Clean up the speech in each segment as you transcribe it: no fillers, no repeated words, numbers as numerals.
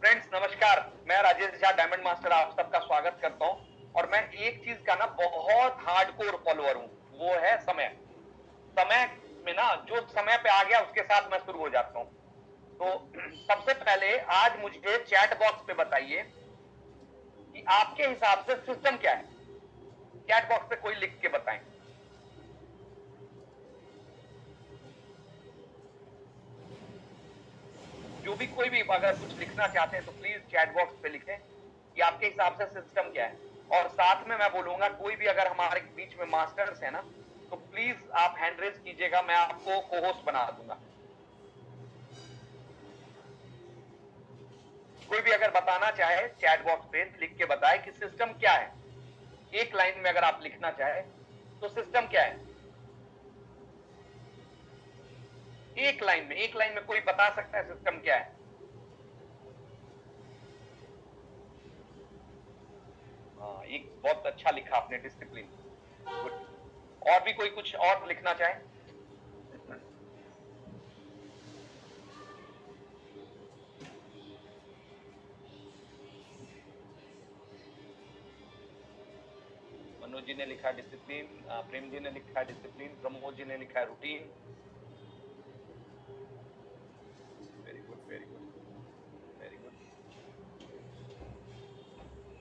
Friends नमस्कार, मैं Rajesh Jha diamond master आप सबका स्वागत करता हूं। और मैं एक चीज का ना बहुत हार्डकोर फॉलोअर हूं, वो है समय। समय में ना जो समय पे आ गया उसके साथ मैं शुरू हो जाता हूं। तो सबसे पहले आज मुझे चैट बॉक्स पे बताइए कि आपके हिसाब से सिस्टम क्या है। चैट बॉक्स पे कोई लिख के बताएं। जो भी कोई भी अगर कुछ लिखना चाहते हैं तो प्लीज चैट बॉक्स पे लिखें कि आपके हिसाब से सिस्टम क्या है। और साथ में मैं बोलूंगा कोई भी अगर हमारे बीच में मास्टर्स है ना तो प्लीज आप हैंड रेज कीजिएगा, मैं आपको को होस्ट बना दूंगा। कोई भी अगर बताना चाहे चैट बॉक्स पे लिख के बताए कि सिस्टम क्या है। एक लाइन में अगर आप लिखना चाहे तो सिस्टम क्या है। एक लाइन में कोई बता सकता है सिस्टम क्या है। हाँ, एक बहुत अच्छा लिखा आपने, डिसिप्लिन। गुड। और भी कोई कुछ और लिखना चाहे। मनोज जी ने लिखा डिसिप्लिन, प्रेम जी ने लिखा डिसिप्लिन, प्रमोद जी ने लिखा routine. Very good, very good, very good.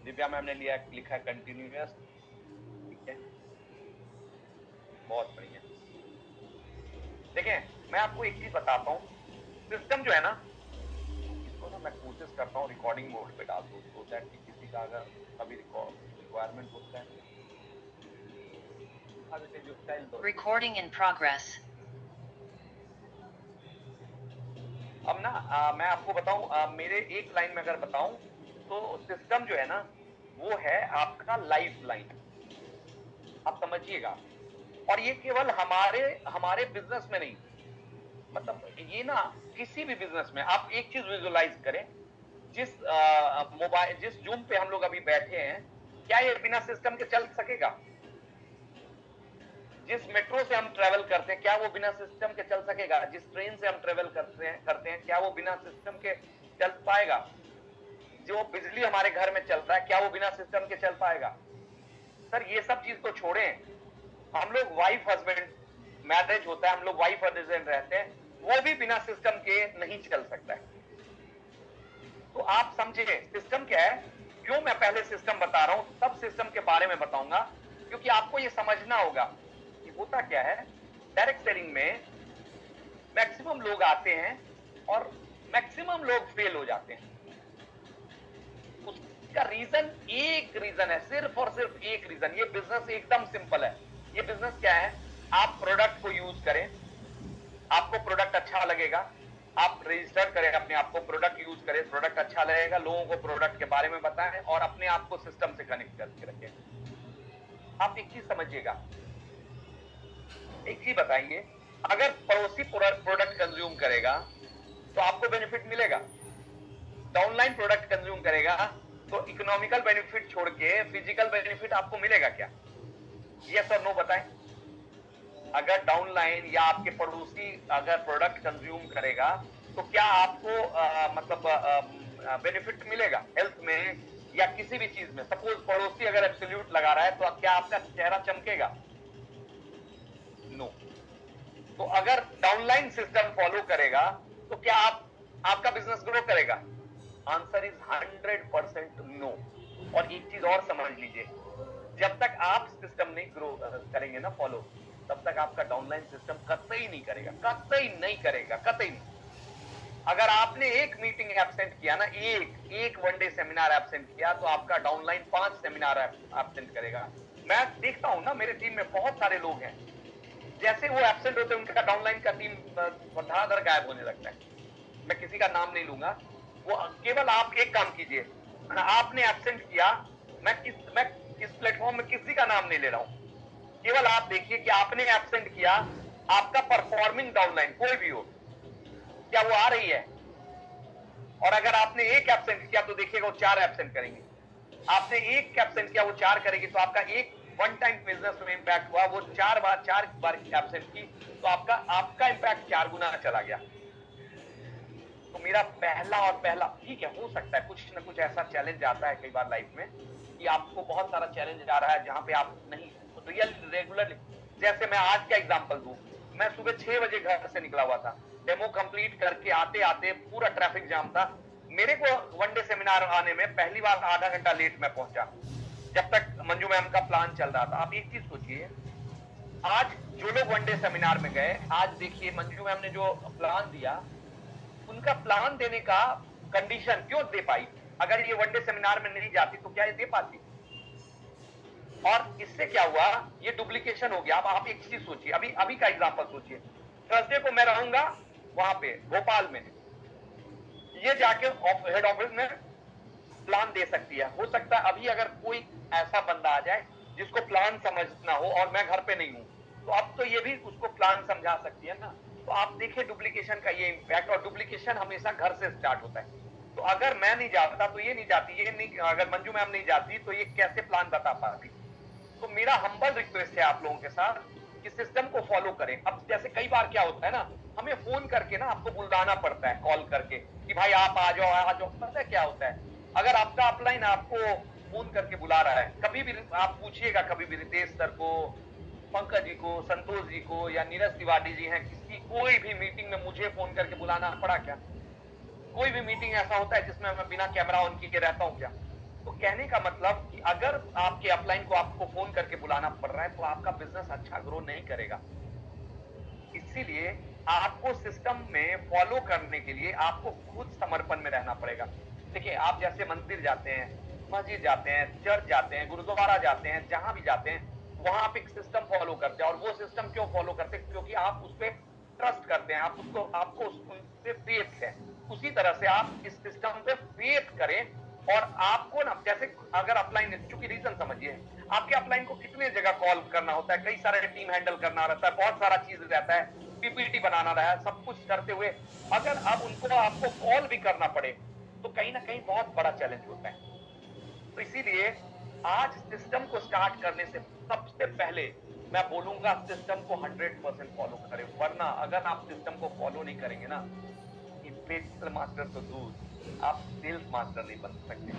Divya ma'am ने लिखा कंटिन्यूअस। ठीक है, बहुत बढ़िया। देखें, मैं आपको एक चीज बताता हूँ। सिस्टम जो है ना, इसको ना मैं कोशिश करता हूँ रिकॉर्डिंग मोड पे डाल दूँ तो दैट कि किसी का अगर अभी रिक्वायरमेंट होता है। Recording in progress. अब ना मैं आपको बताऊं, मेरे एक लाइन में अगर बताऊं तो सिस्टम जो है ना वो है आपका लाइफ लाइन। आप समझिएगा। और ये केवल हमारे हमारे बिजनेस में नहीं, मतलब ये ना किसी भी बिजनेस में आप एक चीज विजुअलाइज करें। जिस मोबाइल जिस जूम पे हम लोग अभी बैठे हैं, क्या ये बिना सिस्टम के चल सकेगा? जिस मेट्रो से हम ट्रेवल करते हैं क्या वो बिना सिस्टम के चल सकेगा? जिस ट्रेन से हम ट्रेवल करते हैं क्या वो बिना सिस्टम के चल पाएगा? जो बिजली हमारे घर में चल रहा है क्या वो बिना सिस्टम के चल पाएगा? सर ये सब चीज तो छोड़ें, हम लोग वाइफ हस्बैंड मैरिज होता है, हम लोग वाइफ हस्बैंड रहते हैं, वो भी बिना सिस्टम के नहीं चल सकता है। तो आप समझे सिस्टम क्या है। क्यों मैं पहले सिस्टम बता रहा हूं, तब सिस्टम के बारे में बताऊंगा, क्योंकि आपको ये समझना होगा कि होता क्या है। डायरेक्ट सेलिंग में मैक्सिमम लोग आते हैं और मैक्सिमम लोग फेल हो जाते हैं। उसका एक रीजन है, सिर्फ और सिर्फ एक रीजन। ये बिजनेस एकदम सिंपल है। ये बिजनेस क्या है, आप प्रोडक्ट को यूज करें, आपको प्रोडक्ट अच्छा लगेगा, आप रजिस्टर करें अपने आप को, प्रोडक्ट यूज करें, प्रोडक्ट अच्छा लगेगा, लोगों को प्रोडक्ट के बारे में बताएं और अपने आप को सिस्टम से कनेक्ट करके रखें। आप एक चीज समझिएगा, एक चीज बताएंगे, अगर पड़ोसी प्रोडक्ट कंज्यूम करेगा तो आपको बेनिफिट मिलेगा। डाउनलाइन प्रोडक्ट कंज्यूम करेगा तो इकोनॉमिकल बेनिफिट छोड़ के फिजिकल बेनिफिट आपको मिलेगा क्या? यस और नो बताएं। अगर डाउनलाइन या आपके पड़ोसी अगर प्रोडक्ट कंज्यूम करेगा तो क्या आपको बेनिफिट मिलेगा हेल्थ में या किसी भी चीज में? सपोज पड़ोसी अगर एब्सोल्यूट लगा रहा है तो क्या आपका चेहरा चमकेगा? नो। तो अगर डाउनलाइन सिस्टम फॉलो करेगा तो क्या आपका बिजनेस ग्रो करेगा? Answer is 100% no. और एक चीज और समझ लीजिए, जब तक आप सिस्टम नहीं ग्रो करेंगे ना फॉलो, तब तक आपका डाउनलाइन सिस्टम कतई नहीं करेगा, कतई नहीं करेगा, कतई नहीं। अगर आपने एक मीटिंग एब्सेंट किया ना, एक वन डे सेमिनार एब्सेंट किया तो आपका डाउनलाइन 5 सेमिनार एब्सेंट करेगा। मैं देखता हूं ना, मेरे टीम में बहुत सारे लोग हैं, जैसे वो एब्सेंट होते हैं उनका डाउनलाइन का टीम धड़ाधड़ गायब होने लगता है। मैं किसी का नाम नहीं लूंगा, वो केवल आप एक काम कीजिए, आपने एब्सेंट किया, मैं किस प्लेटफॉर्म में किसी का नाम नहीं ले रहा हूं, केवल आप देखिए कि आपने एब्सेंट किया, आपका परफॉर्मिंग डाउनलाइन कोई भी हो क्या वो आ रही है? और अगर आपने एक एब्सेंट किया तो देखिएगा वो 4 एब्सेंट करेंगे। आपने एक एब्सेंट किया वो 4 करेगी, तो आपका एक वन टाइम बिजनेस में इंपैक्ट हुआ, वो 4 बार एब्सेंट की तो आपका इंपैक्ट 4 गुना चला गया। तो मेरा पहला ठीक है, हो सकता है कुछ ना कुछ ऐसा चैलेंज आता है कई बार लाइफ में कि आपको बहुत सारा चैलेंज आ रहा है जहां पे आप नहीं रेगुलरली, जैसे मैं आज का एग्जांपल दूं, मैं सुबह 6 बजे घर से निकला हुआ था, डेमो कंप्लीट करके आते आते पूरा ट्रैफिक जाम था। मेरे को वन डे सेमिनार आने में पहली बार आधा घंटा लेट मैं पहुंचा, जब तक मंजू मैम का प्लान चल रहा था। आप एक चीज सोचिए, आज जो लोग वनडे सेमिनार में गए, आज देखिए मंजू मैम ने जो प्लान दिया, उनका प्लान देने का कंडीशन क्यों दे पाई? अगर ये वनडे सेमिनार में नहीं जाती तो क्या ये दे पाती? और इससे क्या हुआ, ये डुप्लीकेशन हो गया। अब आप एक चीज सोचिए, अभी का एग्जांपल सोचिए, थर्सडे को मैं रहूंगा वहां पे भोपाल में, ये जाके हेड ऑफिस में प्लान दे सकती है। हो सकता है अभी अगर कोई ऐसा बंदा आ जाए जिसको प्लान समझना हो और मैं घर पे नहीं हूं, तो अब तो ये भी उसको प्लान समझा सकती है ना। तो आप देखिए डुप्लीकेशन का ये इंपैक्ट, और डुप्लीकेशन हमेशा घर से स्टार्ट होता है। तो अगर मैं नहीं जाता तो ये नहीं जाती, ये नहीं, अगर मंजू मैम नहीं जाती तो ये कैसे प्लान बता पाती? तो मेरा हम्बल रिक्वेस्ट है आप लोगों के साथ कि सिस्टम को फॉलो करें। अब जैसे कई बार क्या होता है ना, हमें फोन करके ना आपको बुलाना पड़ता है, कॉल करके कि भाई आप आ जाओ। पता है क्या होता है, अगर आपका अपलाइन आपको फोन करके बुला रहा है, कभी भी आप पूछिएगा, कभी भी रितेश सर को, पंकज जी को, संतोष जी को या नीरज तिवारी जी हैं, किसी कोई भी मीटिंग में मुझे फोन करके बुलाना पड़ा क्या? कोई भी मीटिंग ऐसा होता है जिसमें मैं बिना कैमरा ऑन किए रहता हूं क्या? तो कहने का मतलब कि अगर आपके अपलाइन को आपको फोन करके बुलाना पड़ रहा है तो आपका बिजनेस अच्छा ग्रो नहीं करेगा। इसीलिए आपको सिस्टम में फॉलो करने के लिए आपको खुद समर्पण में रहना पड़ेगा। देखिए, आप जैसे मंदिर जाते हैं, मस्जिद जाते हैं, चर्च जाते हैं, गुरुद्वारा जाते हैं, जहां भी जाते हैं वहां आप एक सिस्टम फॉलो करते हैं। और वो सिस्टम क्यों फॉलो करते हैं? क्योंकि आप उस पर ट्रस्ट करते हैं, आपको उस पे फेथ है। उसी तरह से आप इस सिस्टम पे फेथ करें। और आपको ना, जैसे अगर अपलाइन, चूंकि रीजन समझिए, आपके अपलाइन को कितने जगह कॉल करना होता है, कई सारे टीम हैंडल करना रहता है, बहुत सारा चीज रहता है, पीपीटी बनाना रहा है, सब कुछ करते हुए अगर अब उनको आपको कॉल भी करना पड़े तो कहीं ना कहीं बहुत बड़ा चैलेंज होता है। तो इसीलिए आज सिस्टम को स्टार्ट करने से सबसे पहले मैं बोलूंगा सिस्टम को 100% फॉलो करें। वरना अगर आप सिस्टम को फॉलो नहीं करेंगे ना, बेसिक मास्टर तो दूर, आप सेल्स मास्टर नहीं बन सकते।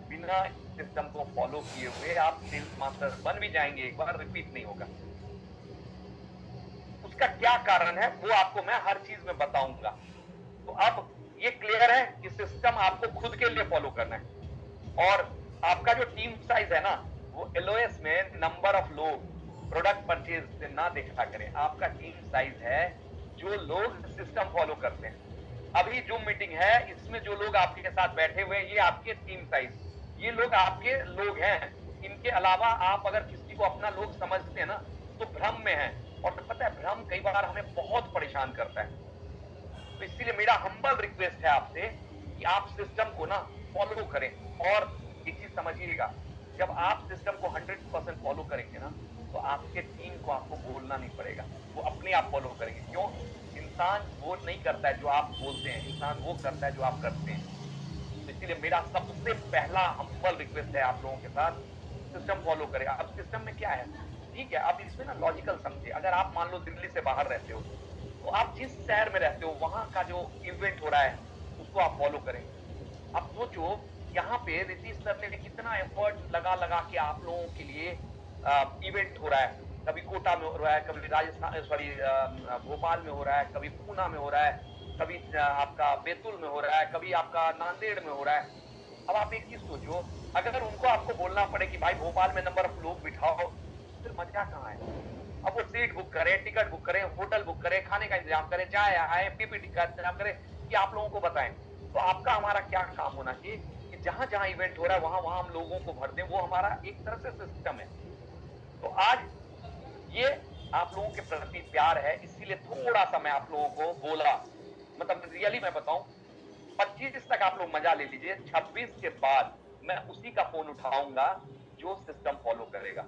बिना सिस्टम को फॉलो किए हुए आप सेल्स मास्टर बन भी जाएंगे, एक बार रिपीट नहीं होगा। उसका क्या कारण है वो आपको मैं हर चीज में बताऊंगा। तो अब ये क्लियर है कि सिस्टम आपको खुद के लिए फॉलो करना है। और आपका जो टीम साइज है ना, वो एलओएस में नंबर ऑफ लोग प्रोडक्ट परचेज से ना देखा करें। आपका टीम साइज है जो लोग सिस्टम फॉलो करते हैं। अभी जूम मीटिंग है, इसमें जो लोग आपके साथ बैठे हुए हैं ये आपके टीम साइज, ये लोग आपके लोग हैं। इनके अलावा आप अगर किसी को अपना लोग समझते हैं ना तो भ्रम में है। और पता है, भ्रम कई बार हमें बहुत परेशान करता है। तो इसीलिए मेरा हम्बल रिक्वेस्ट है आपसे कि आप सिस्टम को ना फॉलो करें। और एक चीज समझिएगा, जब आप सिस्टम को 100% फॉलो करेंगे ना तो आपके टीम को आपको बोलना नहीं पड़ेगा, वो अपने आप फॉलो करेंगे। क्यों? इंसान वो नहीं करता है जो आप बोलते हैं, इंसान वो करता है जो आप करते हैं। तो इसीलिए मेरा सबसे पहला हम्बल रिक्वेस्ट है आप लोगों के साथ, सिस्टम फॉलो करें। अब सिस्टम में क्या है, ठीक है, अब इसमें ना लॉजिकल समझिए। अगर आप मान लो दिल्ली से बाहर रहते हो तो आप जिस शहर में रहते हो वहां का जो इवेंट हो रहा है उसको आप फॉलो करें। अब सोचो, यहाँ पे नीतीश सर ने कितना एफर्ट लगा के आप लोगों के लिए इवेंट हो रहा है। कभी कोटा में हो रहा है, कभी राजस्थान, सॉरी भोपाल में हो रहा है, कभी पूना में हो रहा है, कभी आपका बैतूल में हो रहा है, कभी आपका नांदेड़ में हो रहा है। अब आप एक चीज सोचो, अगर उनको आपको बोलना पड़े कि भाई भोपाल में नंबर ऑफ लोग बिठाओ, फिर मजा कहाँ है? अब वो सीट बुक करें, टिकट बुक करें, होटल बुक करें, खाने का इंतजाम करें, चाय आए, पीपीटी का इंतजाम करें, कि आप लोगों को बताएं। तो आपका हमारा क्या काम होना चाहिए कि जहां जहां इवेंट हो रहा है वहां वहां हम लोगों को भर दें। वो हमारा एक तरह से सिस्टम है। तो आज ये आप लोगों के प्रति प्यार है, इसीलिए थोड़ा सा मैं आप लोगों को बोला। मतलब रियली मैं बताऊं, 25 तक आप लोग मजा ले लीजिए, 26 के बाद मैं उसी का फोन उठाऊंगा जो सिस्टम फॉलो करेगा।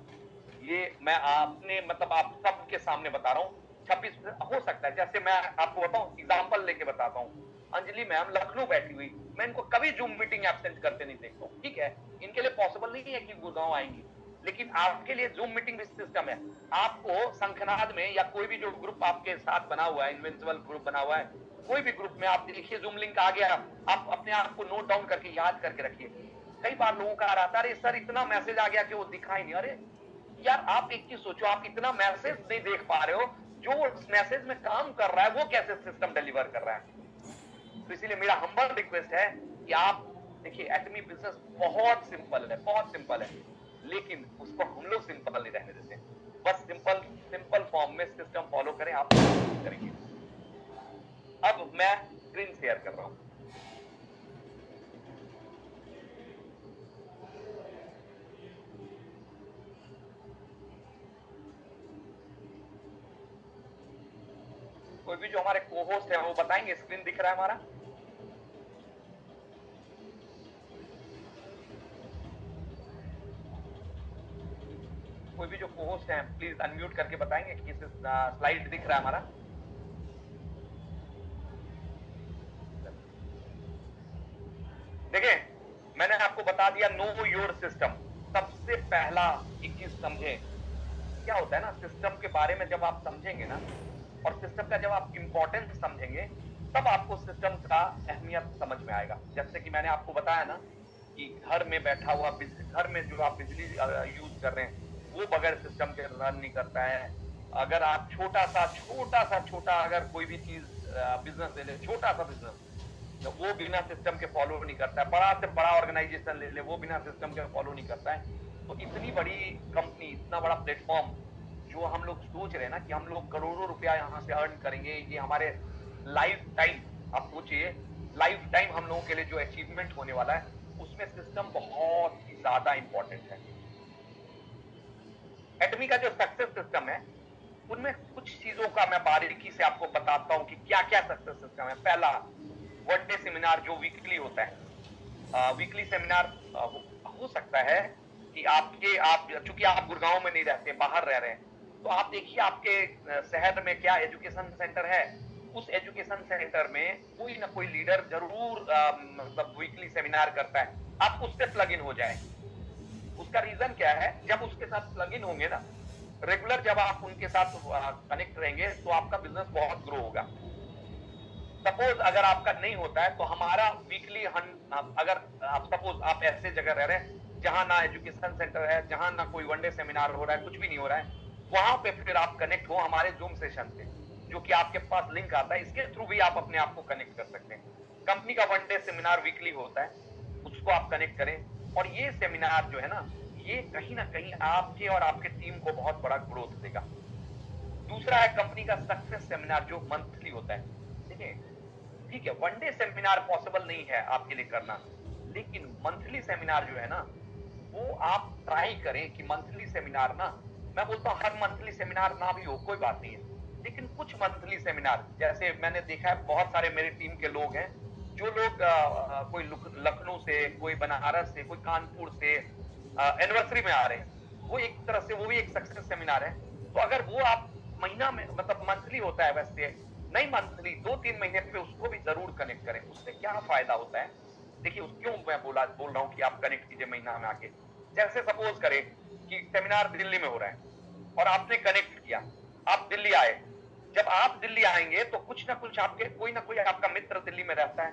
ये मैं आपने मतलब आप सबके सामने बता रहा हूँ। 26 हो सकता है, जैसे मैं आपको बताऊं, एग्जांपल लेके बताता हूँ। अंजलि मैम लखनऊ बैठी हुई, मैं इनको कभी जूम मीटिंग एब्सेंट करते नहीं देखता हूँ। ठीक है, इनके लिए पॉसिबल नहीं है कि गुड़गांव आएंगी, लेकिन आपके लिए जूम मीटिंग भी सिस्टम है। आपको शंखनाद में या कोई भी जो ग्रुप आपके साथ बना हुआ है, इनविजिबल ग्रुप बना हुआ है, कोई भी ग्रुप में आप देखिए जूम लिंक आ गया, आप अपने आप को नोट डाउन करके याद करके रखिए। कई बार लोगों का आ रहा था, अरे सर इतना मैसेज आ गया कि वो दिखा ही नहीं। अरे यार आप एक चीज सोचो, आप इतना मैसेज नहीं देख पा रहे हो, जो उस मैसेज में काम कर रहा है वो कैसे सिस्टम डिलीवर कर रहा है। तो इसीलिए मेरा हम्बल रिक्वेस्ट है कि आप देखिए, एटमी बिजनेस बहुत सिंपल है, बहुत सिंपल है, लेकिन उसको हम लोग सिंपल नहीं रहने देते। बस सिंपल सिंपल फॉर्म में सिस्टम फॉलो करें, आप करेंगे। अब मैं स्क्रीन शेयर कर रहा हूं। कोई भी जो हमारे को-होस्ट है वो बताएंगे, स्क्रीन दिख रहा है हमारा? कोई भी जो को-होस्ट हैं प्लीज अनम्यूट करके बताएंगे कि स्लाइड दिख रहा है हमारा? देखिए, मैंने आपको बता दिया नो योर सिस्टम। सबसे पहला एक चीज समझे, क्या होता है ना, सिस्टम के बारे में जब आप समझेंगे ना, और सिस्टम का जब आप इंपॉर्टेंस समझेंगे, तब आपको सिस्टम का अहमियत समझ में आएगा। जैसे कि मैंने आपको बताया ना कि घर में बैठा हुआ, घर में जो आप बिजली यूज कर रहे हैं वो बगैर सिस्टम के रन नहीं करता है। अगर आप छोटा अगर कोई भी चीज बिजनेस ले ले, छोटा सा बिजनेस, तो वो बिना सिस्टम के फॉलो नहीं करता है। बड़ा से बड़ा ऑर्गेनाइजेशन ले ले, वो बिना सिस्टम के फॉलो नहीं करता है। तो इतनी बड़ी कंपनी, इतना बड़ा प्लेटफॉर्म जो हम लोग सोच रहे हैं ना कि हम लोग करोड़ों रुपया यहाँ से अर्न करेंगे, ये हमारे लाइफ टाइम, आप सोचिए लाइफ टाइम हम लोगों के लिए जो अचीवमेंट होने वाला है, उसमें सिस्टम बहुत ही ज्यादा इंपॉर्टेंट है। एटमी का जो सक्सेस सिस्टम है, उनमें कुछ चीजों का मैं बारीकी से आपको बताता हूं कि क्या क्या सक्सेस सिस्टम है। पहला, वन डे सेमिनार जो वीकली होता है। वीकली सेमिनार हो सकता है कि आप चूंकि आप गुड़गांव में नहीं रहते, बाहर रह रहे हैं, तो आप देखिए आपके शहर में क्या एजुकेशन सेंटर है, उस एजुकेशन सेंटर में कोई ना कोई लीडर जरूर मतलब वीकली सेमिनार करता है। आप उससे प्लग इन हो जाए। उसका रीजन क्या है, जब उसके साथ प्लग इन होंगे ना, रेगुलर जब आप उनके साथ कनेक्ट रहेंगे, तो आपका बिजनेस बहुत ग्रो होगा। सपोज अगर आपका नहीं होता है, तो हमारा वीकली, अगर आप सपोज आप ऐसे जगह रह रहे हैं जहां ना एजुकेशन सेंटर है, जहां ना कोई वनडे सेमिनार हो रहा है, कुछ भी नहीं हो रहा है, वहां पे फिर आप कनेक्ट हो हमारे जूम सेशन से, जो कि आपके पास लिंक आता है, इसके थ्रू भी आप अपने आप को कनेक्ट कर सकते हैं। कंपनी का वनडे सेमिनार वीकली होता है, उसको आप कनेक्ट करें। और ये सेमिनार जो है ना, ये कहीं ना कहीं आपके और आपके टीम को बहुत बड़ा ग्रोथ देगा। दूसरा है कंपनी का सक्सेस सेमिनार जो मंथली होता है। देखिए, ठीक है, वनडे सेमिनार पॉसिबल नहीं है आपके लिए करना, लेकिन मंथली सेमिनार जो है ना, वो आप ट्राई करें कि मंथली सेमिनार ना, मैं बोलता हूं हर मंथली सेमिनार ना भी हो कोई बात नहीं है, लेकिन कुछ मंथली सेमिनार, जैसे मैंने देखा है बहुत सारे मेरे टीम के लोग हैं, जो लोग कोई लखनऊ से, कोई बनारस से, कोई कानपुर से एनिवर्सरी में आ रहे हैं, वो एक तरह से वो भी एक सक्सेस सेमिनार है। तो अगर वो आप महीना में, मतलब मंथली होता है वैसे, नहीं मंथली 2-3 महीने पे उसको भी जरूर कनेक्ट करें। उससे क्या फायदा होता है, देखिए क्यों मैं बोल रहा हूँ कि आप कनेक्ट कीजिए महीना में आके। जैसे सपोज करें कि सेमिनार दिल्ली में हो रहा है और आपने कनेक्ट किया, आप दिल्ली आए। जब आप दिल्ली आएंगे तो कुछ ना कुछ आपके, कोई ना कोई आपका मित्र दिल्ली में रहता है,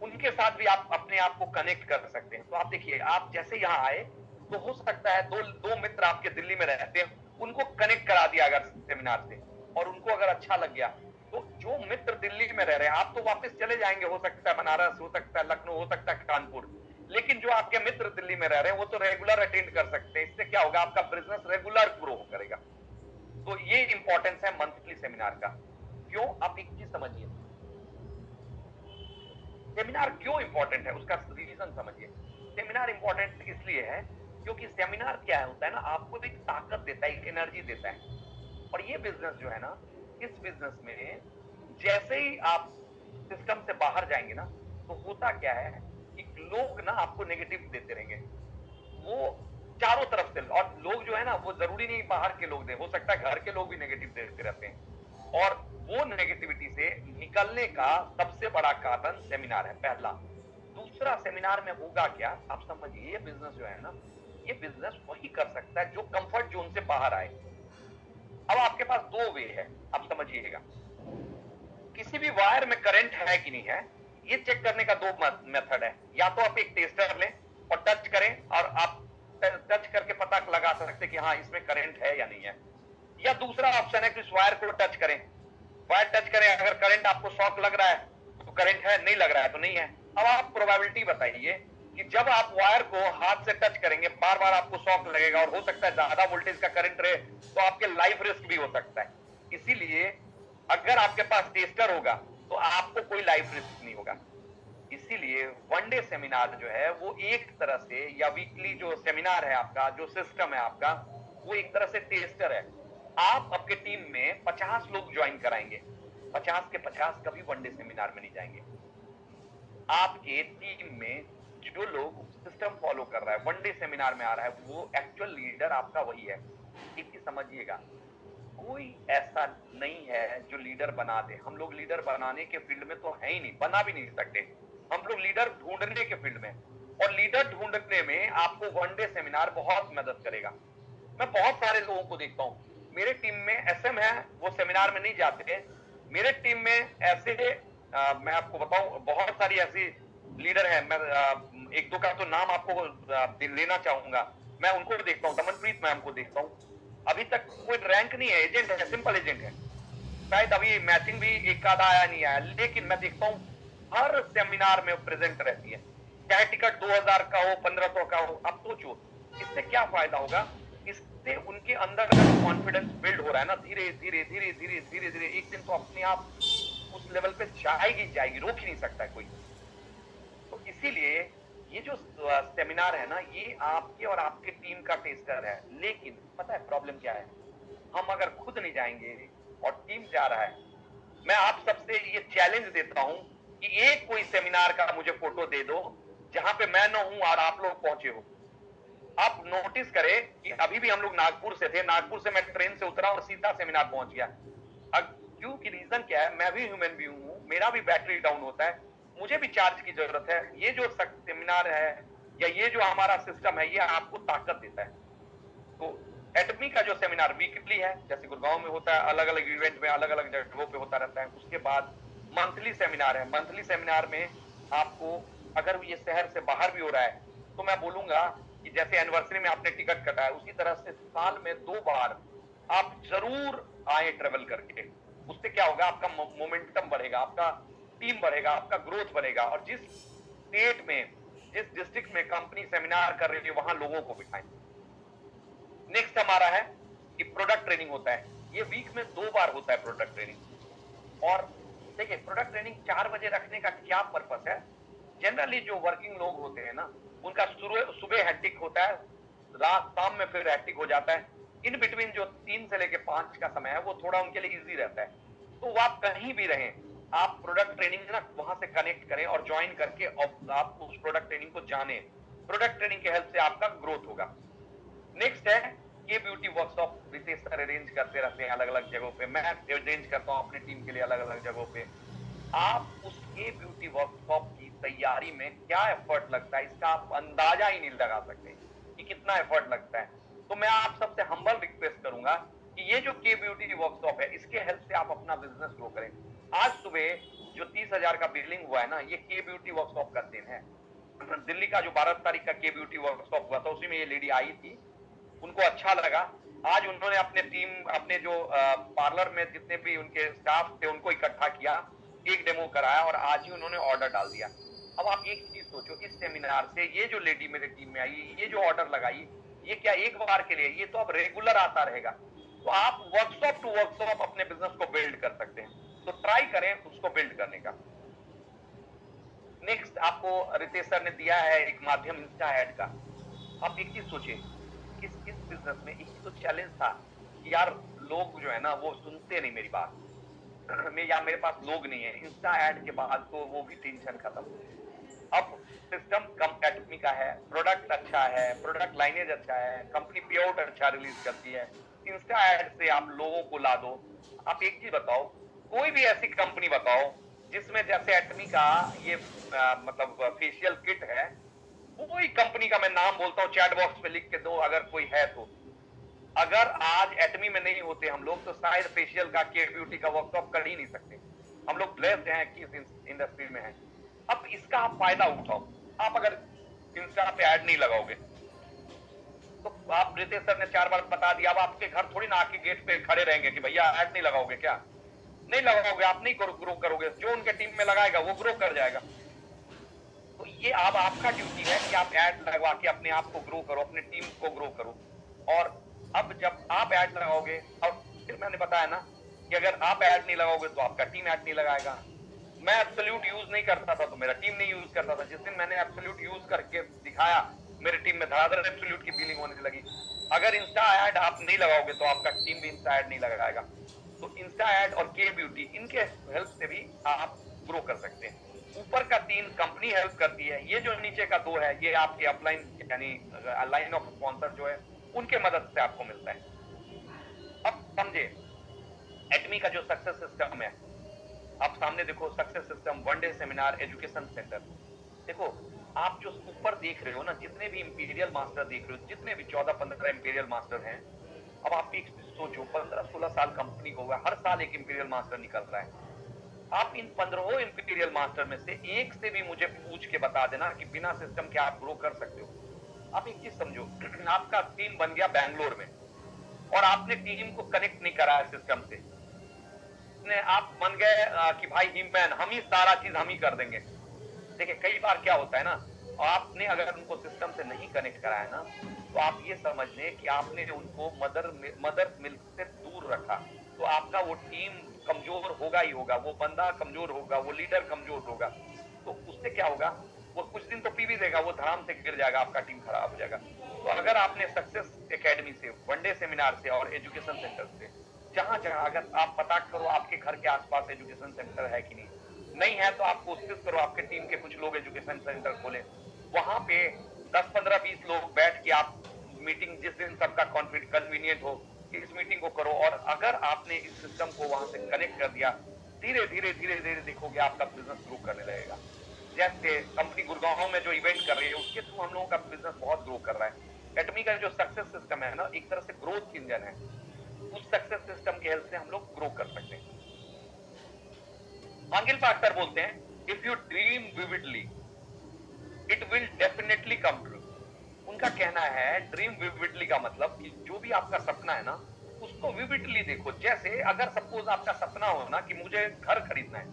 उनके साथ भी आप अपने आप को कनेक्ट कर सकते हैं। तो आप देखिए, आप जैसे यहाँ आए तो हो सकता है दो मित्र आपके दिल्ली में रहते हैं, उनको कनेक्ट करा दिया अगर सेमिनार से, और उनको अगर अच्छा लग गया, तो जो मित्र दिल्ली में रह रहे हैं, आप तो वापस चले जाएंगे, हो सकता है बनारस, हो सकता है लखनऊ, हो सकता है कानपुर, लेकिन जो आपके मित्र दिल्ली में रह रहे हैं वो तो रेगुलर अटेंड कर सकते हैं। इससे क्या होगा, आपका बिजनेस रेगुलर ग्रो करेगा। तो ये इंपॉर्टेंस है मंथली सेमिनार का। क्यों, आप एक चीज समझिए, सेमिनार क्यों इंपॉर्टेंट है उसका रीजन समझिए। सेमिनार इंपॉर्टेंट इसलिए है क्योंकि सेमिनार क्या होता है ना, आपको एक ताकत देता है, एक एनर्जी देता है। और ये बिजनेस जो है ना, इस बिजनेस में जैसे ही आप सिस्टम से बाहर जाएंगे ना, तो होता क्या है कि लोग ना आपको नेगेटिव देते रहेंगे, वो चारों तरफ से। और लोग जो है ना, वो जरूरी नहीं बाहर के लोग दे, हो सकता है घर के लोग भी नेगेटिव देते रहते हैं। और वो नेगेटिविटी से निकलने का सबसे बड़ा कारण सेमिनार है, पहला। दूसरा, सेमिनार में होगा क्या, आप समझिए, ये बिजनेस जो है ना, ये बिजनेस वही कर सकता है जो कंफर्ट जोन से बाहर आए। अब आपके पास दो वे है, आप समझिएगा। किसी भी वायर में करंट है कि नहीं है, ये चेक करने का दो मेथड है। या तो आप एक टेस्टर लें और टच करें, और आप टच करके पता लगा सकते हैं कि हाँ इसमें करंट है या नहीं है। या दूसरा ऑप्शन है कि उस वायर को टच करें, वायर टच करें, अगर करंट आपको शॉक लग रहा है तो करंट है, नहीं लग रहा है तो नहीं है। अब आप प्रोबेबिलिटी बताइए कि जब आप वायर को हाथ से टच करेंगे बार बार आपको शॉक लगेगा, और हो सकता है ज्यादा वोल्टेज का करंट रहे तो आपके लाइफ रिस्क भी हो सकता है। इसीलिए अगर आपके पास टेस्टर होगा तो आपको कोई लाइफ रिस्क नहीं होगा। इसीलिए वन डे सेमिनार जो है वो एक तरह से, या वीकली जो सेमिनार है आपका, जो सिस्टम है आपका, वो एक तरह से टेस्टर है। आप आपके टीम में 50 लोग ज्वाइन कराएंगे, 50 के 50 कभी वन डे सेमिनार में नहीं जाएंगे। आपके टीम में जो लोग सिस्टम फॉलो कर रहा है, वन डे सेमिनार में आ रहा है, वो एक्चुअल लीडर आपका वही है। एक ही समझिएगा, कोई ऐसा नहीं है जो लीडर बना दे। हम लोग लीडर बनाने के फील्ड में तो है ही नहीं, बना भी नहीं सकते। हम लोग लीडर ढूंढने के फील्ड में, और लीडर ढूंढने में आपको वन डे सेमिनार बहुत मदद करेगा। मैं बहुत सारे लोगों को देखता हूं, मेरे टीम में एसएम है, वो सेमिनार में नहीं जाते। मेरे टीम में ऐसे मैं आपको बताऊं, बहुत सारी ऐसी लीडर है, मैं एक दो का तो नाम आपको लेना चाहूंगा। मैं उनको देखता हूं, दमनप्रीत मैम को देखता हूं, अभी तक कोई रैंक नहीं है, एजेंट है, सिंपल एजेंट है। शायद अभी मैचिंग भी एक आधा आया नहीं आया, लेकिन मैं देखता हूं हर सेमिनार में प्रेजेंट रहती है, चाहे टिकट 2000 का हो, 1500 का हो। अब सोचो इससे क्या फायदा होगा। इससे उनके अंदर कॉन्फिडेंस बिल्ड हो रहा है ना, धीरे धीरे धीरे धीरे धीरे धीरे एक दिन तो अपने आप उस लेवल पे जाएगी जाएगी, रोक ही नहीं सकता है कोई। तो इसीलिए ये जो सेमिनार है ना, ये आपके और आपके टीम का टेस्टर है। लेकिन पता है प्रॉब्लम क्या है, हम अगर खुद नहीं जाएंगे और टीम जा रहा है, मैं आप सबसे ये चैलेंज देता हूं कि एक कोई सेमिनार का मुझे फोटो दे दो जहां पे मैं न हूं और आप लोग पहुंचे हो। आप नोटिस करें कि अभी भी हम लोग नागपुर से थे, नागपुर से मैं ट्रेन से उतरा और सीधा सेमिनार पहुंच गया। क्योंकि रीजन क्या है, मैं भी ह्यूमन बीइंग हूं, मेरा भी बैटरी डाउन होता है, मुझे भी चार्ज की जरूरत है। ये जो सेमिनार है या ये जो हमारा सिस्टम है, ये आपको ताकत देता है। तो एटमी का जो सेमिनार वीकली है, जैसे गुड़गांव में होता है, अलग अलग इवेंट में अलग अलग जगहों पे होता रहता है। उसके बाद मंथली सेमिनार है, मंथली सेमिनार में आपको अगर ये शहर से बाहर भी हो रहा है तो मैं बोलूंगा कि जैसे एनिवर्सरी में आपने टिकट कटाया, उसी तरह से साल में 2 बार आप जरूर आए ट्रेवल करके। उससे क्या होगा, आपका मोमेंटम बढ़ेगा, आपका टीम बढ़ेगा, आपका ग्रोथ बढ़ेगा। और जिस स्टेट में, जिस डिस्ट्रिक्ट में कंपनी सेमिनार कर रही है, वहां लोगों को बिठाएं। नेक्स्ट हमारा है कि प्रोडक्ट ट्रेनिंग होता है, ये वीक में 2 बार होता है प्रोडक्ट ट्रेनिंग। और देखिए प्रोडक्ट ट्रेनिंग 4 बजे रखने का क्या पर्पस है। जनरली जो वर्किंग लोग होते हैं ना, उनका सुबह हैट्रिक होता है, रात शाम में फिर हैट्रिक हो जाता है। इन बिटवीन जो 3 से लेके 5 का समय है, वो थोड़ा उनके लिए इजी रहता है। तो वो आप कहीं भी रहें, आप प्रोडक्ट ट्रेनिंग ना वहां से कनेक्ट करें और ज्वाइन करके आप उस प्रोडक्ट ट्रेनिंग को जाने। प्रोडक्ट ट्रेनिंग के हेल्प से आपका ग्रोथ होगा। नेक्स्ट है ये beauty workshop, Ritesh sir arrange करते रहते हैं अलग अलग जगहों पे, मैं अरेंज करता हूँ अपनी टीम के लिए अलग अलग जगहों पे। आप उस ये ब्यूटी वर्कशॉप की तैयारी में क्या एफर्ट लगता है, इसका आप अंदाजा ही नहीं लगा सकते कि कितना एफर्ट लगता है। तो मैं आप सबसे हम्बल रिक्वेस्ट करूंगा कि ये जो के ब्यूटी वर्कशॉप है, इसके हेल्प से आप अपना बिजनेस ग्रो करें। आज सुबह जो 30,000 का बिलिंग हुआ है ना, ये के ब्यूटी वर्कशॉप का दिन है। दिल्ली का जो 12 तारीख का के ब्यूटी वर्कशॉप हुआ था, उसी में ये लेडी आई थी, उनको अच्छा लगा। आज उन्होंने अपने टीम, अपने जो पार्लर में जितने भी उनके स्टाफ थे, उनको इकट्ठा किया, एक डेमो कराया और आज ही उन्होंने ऑर्डर डाल दिया। अब आप एक चीज सोचो, इस सेमिनार से ये जो लेडी मेरे टीम में आई, ये जो ऑर्डर लगाई, ये क्या एक बार के लिए, ये तो अब रेगुलर आता रहेगा। तो आप वर्कशॉप टू वर्कशॉप अपने बिजनेस को बिल्ड कर सकते हैं। तो ट्राई करें उसको बिल्ड करने का। नेक्स्ट आपको रितेश सर ने दिया है एक माध्यम, इंस्टा ऐड का। आप एक चीज सोचिए, इस बिजनेस में एक तो चैलेंज था कि यार लोग जो है ना वो सुनते नहीं मेरी बात या मेरे पास लोग नहीं है। इंस्टा ऐड के बाद तो वो भी टेंशन खत्म। अब सिस्टम कम एटमी का है, प्रोडक्ट अच्छा है, प्रोडक्ट लाइनेज अच्छा है, कंपनी पे आउट अच्छा रिलीज करती है, इंस्टा ऐड से आप लोगों को ला दो। आप एक चीज बताओ, कोई भी ऐसी कंपनी बताओ जिसमें जैसे एटमी का ये मतलब फेशियल किट है, कोई कंपनी का मैं नाम बोलता हूँ, चैट बॉक्स पे लिख के दो अगर कोई है तो। अगर आज एटमी में नहीं होते हम लोग तो शायद फेशियल का, के ब्यूटी का वर्कशॉप कर ही नहीं सकते। हम लोग ब्लेस्ड हैं कि इस इंडस्ट्री में हैं। अब इसका आप फायदा उठाओ। आप अगर इंस्टा पे ऐड नहीं लगाओगे तो आप, रितेश सर ने 4 बार बता दिया, अब आपके घर थोड़ी ना आके गेट पे खड़े रहेंगे कि भैया ऐड नहीं लगाओगे क्या? नहीं लगाओगे, आप नहीं ग्रो करोगे, जो उनके टीम में लगाएगा वो ग्रो कर जाएगा। तो ये अब आपका ड्यूटी है कि आप ऐड लगवा के अपने आप को ग्रो करो, अपने टीम को ग्रो करो। और अब जब आप ऐड लगाओगे, और फिर मैंने बताया ना कि अगर आप ऐड नहीं लगाओगे तो आपका टीम ऐड नहीं लगाएगा। मैं एब्सोल्यूट यूज नहीं करता था तो मेरा टीम नहीं यूज करता था। जिस दिन मैंने एब्सोल्यूट यूज करके दिखाया, मेरी टीम में धड़ाधड़ एब्सोल्यूट की फीलिंग होने लगी। अगर इंस्टा ऐड आप नहीं लगाओगे तो आपका टीम भी इंस्टा ऐड नहीं लगाएगा। तो इंस्टा ऐड और के ब्यूटी, इनके हेल्प से भी आप ग्रो कर सकते हैं। ऊपर का 3 कंपनी हेल्प करती है, ये जो नीचे का 2 है ये आपके अपलाइन यानी लाइन ऑफ स्पॉन्सर जो है उनके मदद से आपको मिलता है। अब समझे एटमी का जो सक्सेस सिस्टम है, आप सामने देखो success system, 1 day seminar, education centre. देखो आप जो ऊपर देख रहे हो ना, जितने भी इंपीरियल मास्टर देख रहे हो, जितने भी 14-15 इंपीरियल मास्टर हैं, अब आप एक सोचो 15-16 साल कंपनी को हुआ, हर साल एक इंपीरियल मास्टर निकल रहा है। आप इन 15 इंपीरियल मास्टर में से एक से भी मुझे पूछ के बता देना कि बिना सिस्टम के आप ग्रो कर सकते हो। आप एक चीज समझो, आपका टीम बन गया बैंगलोर में और आपने टीम को कनेक्ट नहीं करा है सिस्टम से, आप मन गए कि भाई हिममैन, हम ही सारा चीज हम ही कर देंगे। देखिए कई बार क्या होता है ना, आपने अगर उनको सिस्टम से नहीं कनेक्ट करा है ना, तो आप ये समझ लें कि आपने उनको मदर मिल्क से दूर रखा, तो आपका वो टीम कमजोर होगा ही होगा, वो बंदा कमजोर होगा, वो लीडर कमजोर होगा। तो उससे क्या होगा, वो कुछ दिन तो पी भी देगा, वो धड़ाम से गिर जाएगा, आपका टीम खराब हो जाएगा। तो अगर आपने सक्सेस एकेडमी से, 1 डे सेमिनार से और एजुकेशन सेंटर से, जहां जहां अगर आप पता करो आपके घर के आसपास एजुकेशन सेंटर है कि नहीं है तो आप कोशिश करो आपके टीम के कुछ लोग एजुकेशन सेंटर खोलें। वहां पे 10, 15, 20 लोग बैठ के आप मीटिंग, जिस दिन सबका कन्वीनियंट हो, इस मीटिंग को करो। और अगर आपने इस सिस्टम को वहां से कनेक्ट कर दिया, धीरे धीरे देखोगे आपका बिजनेस ग्रो करने लगेगा। जैसे कंपनी गुड़गांव में जो इवेंट कर रही है, उसके थ्रू हम लोगों का बिजनेस बहुत ग्रो कर रहा है। एटमी का जो सक्सेस सिस्टम है ना, एक तरह से ग्रोथ इंजन है। उस सक्सेस सिस्टम की हेल्प से हम लोग ग्रो कर सकते हैं। आंगिल पाक्टर बोलते हैं, if you dream vividly it will definitely come true. उनका कहना है ड्रीम विविडली का मतलब कि जो भी आपका सपना है ना, उसको विविडली देखो। जैसे अगर सपोज आपका सपना हो ना कि मुझे घर खरीदना है,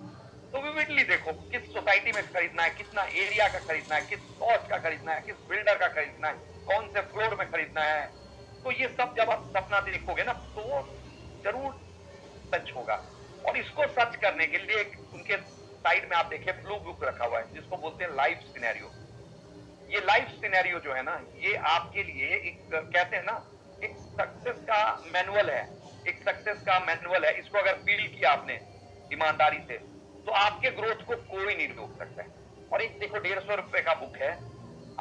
तो विविडली देखो किस सोसाइटी में खरीदना है, कितना एरिया का खरीदना है, किस कॉस्ट का खरीदना है, किस बिल्डर का खरीदना है, कौन से फ्लोर में खरीदना है। तो ये सब जब आप सपना देखोगे ना, तो वो जरूर सच होगा। और इसको सच करने के लिए उनके साइड में आप देखिए ब्लू बुक रखा हुआ है, जिसको बोलते हैं लाइफ सिनेरियो। ये लाइफ सिनेरियो जो है ना, ये आपके लिए एक, कहते हैं ना, एक सक्सेस का मैनुअल है, एक सक्सेस का मैनुअल है। इसको अगर फील किया आपने ईमानदारी से, तो आपके ग्रोथ को कोई नहीं रोक सकता है। और एक देखो 150 रुपए का बुक है,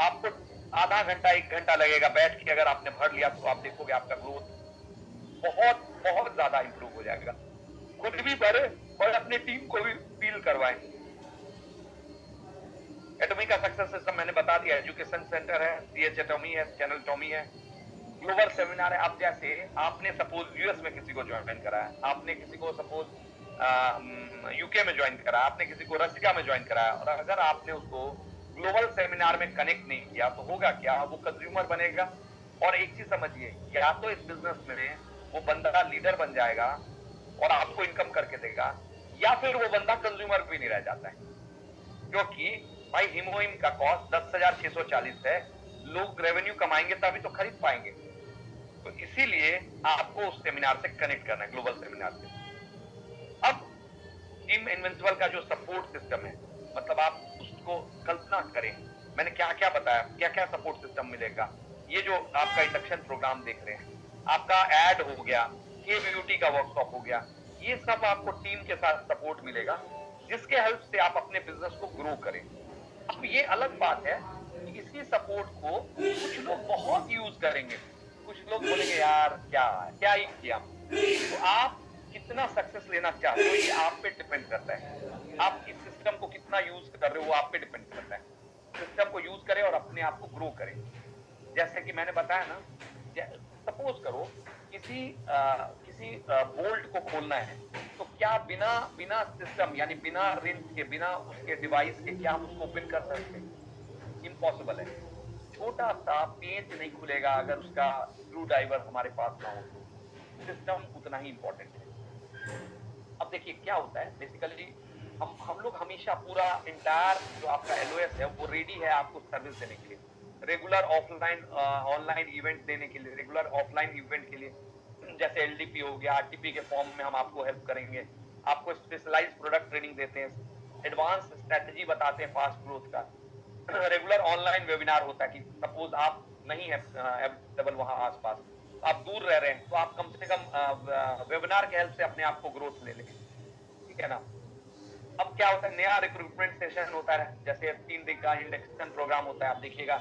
आपको आधा घंटा 1 घंटा लगेगा बैठ के, अगर आपने भर लिया तो आप देखोगे आपका ग्रोथ बहुत बहुत ज्यादा इंप्रूव हो जाएगा। खुद भी भरे और अपने टीम को भी फील करवाएं। एटमी का सक्सेस सिस्टम मैंने बता दिया, एजुकेशन सेंटर है, सीएच एटमी है, चैनल टॉमी है, ग्लोबल सेमिनार है। आप जैसे आपने सपोज यूएस में किसी को ज्वाइन करा है, आपने किसी को सपोज यूके में ज्वाइन करा, आपने किसी को रशिया में ज्वाइन कराया, और अगर आपने उसको ग्लोबल सेमिनार में कनेक्ट नहीं किया तो होगा क्या, वो कंज्यूमर बनेगा। और एक चीज समझिए, या तो इस बिजनेस में वो बंदा लीडर बन जाएगा और आपको इनकम करके देगा, या फिर वो बंदा कंज्यूमर भी नहीं रह जाता है। क्योंकि भाई हिमोइम का कॉस्ट 10,640 है, लोग रेवेन्यू कमाएंगे तभी तो खरीद पाएंगे। तो इसीलिए आपको उस सेमिनार से कनेक्ट करना है, ग्लोबल सेमिनार से। अब टीम इनविंसिबल का जो सपोर्ट सिस्टम है, मतलब आप उसको कल्पना करें, मैंने क्या क्या बताया, क्या क्या सपोर्ट सिस्टम मिलेगा। ये जो आपका इंडक्शन प्रोग्राम देख रहे हैं, आपका एड हो गया, के ब्यूटी का वर्कशॉप हो गया, ये सब आपको टीम के साथ सपोर्ट मिलेगा, जिसके हेल्प से आप अपने बिजनेस को ग्रो करें। अब ये अलग बात है कि इसी सपोर्ट को कुछ लोग बहुत यूज करेंगे, कुछ लोग बोलेंगे यार क्या ही किया। तो आप कितना सक्सेस लेना चाहते हो ये आप पे डिपेंड करता है, आप इस सिस्टम को कितना यूज कर रहे हो वो आप पे डिपेंड करता है। सिस्टम को यूज करें और अपने आप को ग्रो करें। जैसे कि मैंने बताया ना, सपोज करो किसी बोल्ट को खोलना है, तो क्या बिना बिना सिस्टम यानी बिना रिंच के, बिना उसके डिवाइस के क्या हम उसको ओपन कर सकते हैं? इम्पॉसिबल है। छोटा सा पेंच नहीं खुलेगा अगर उसका स्क्रू ड्राइवर हमारे पास ना हो तो। सिस्टम उतना ही इंपॉर्टेंट है। अब देखिए क्या होता है, बेसिकली हम लोग हमेशा पूरा इंटायर जो आपका एलओएस है वो रेडी है आपको सर्विस देने के लिए, रेगुलर ऑफलाइन ऑनलाइन इवेंट देने के लिए, रेगुलर ऑफलाइन इवेंट के लिए। जैसे एलडीपी हो गया, आरटीपी के फॉर्म में हम आपको हेल्प करेंगे, आपको स्पेशलाइज्ड प्रोडक्ट ट्रेनिंग देते हैं, एडवांस स्ट्रेटजी बताते हैं फास्ट ग्रोथ का। रेगुलर ऑनलाइन वेबिनार होता है कि सपोज आप नहीं है अवेलेबल वहां आसपास, आप दूर रह रहे हैं, तो आप कम से कम वेबिनार के हेल्प से अपने आप को ग्रोथ ले लें, ठीक है ना। अब क्या होता है, नया रिक्रूटमेंट सेशन होता है, जैसे 3 दिन का इंडक्शन प्रोग्राम होता है। आप देखिएगा,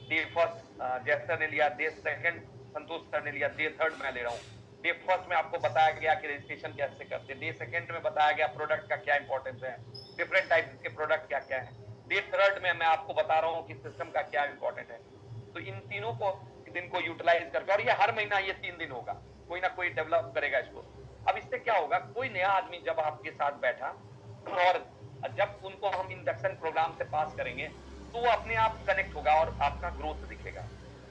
डे फर्स्ट जैसर ने लिया, डे सेकंड संतोष सर ने लिया, डे थर्ड मैं ले रहा हूँ। डे फर्स्ट में आपको बताया गया कि रजिस्ट्रेशन कैसे करते हैं, डे सेकंड में बताया गया प्रोडक्ट का क्या इंपॉर्टेंस है, डिफरेंट टाइप के प्रोडक्ट क्या क्या है, डे थर्ड में मैं आपको बता रहा हूँ कि सिस्टम का क्या इंपॉर्टेंट है। तो इन तीनों को दिन को यूटिलाइज करके, और ये हर महीना ये 3 दिन होगा, कोई ना कोई डेवलप करेगा इसको। अब इससे क्या होगा, कोई नया आदमी जब आपके साथ बैठा और जब उनको हम इंडक्शन प्रोग्राम से पास करेंगे तो वो अपने आप कनेक्ट होगा और आपका ग्रोथ दिखेगा।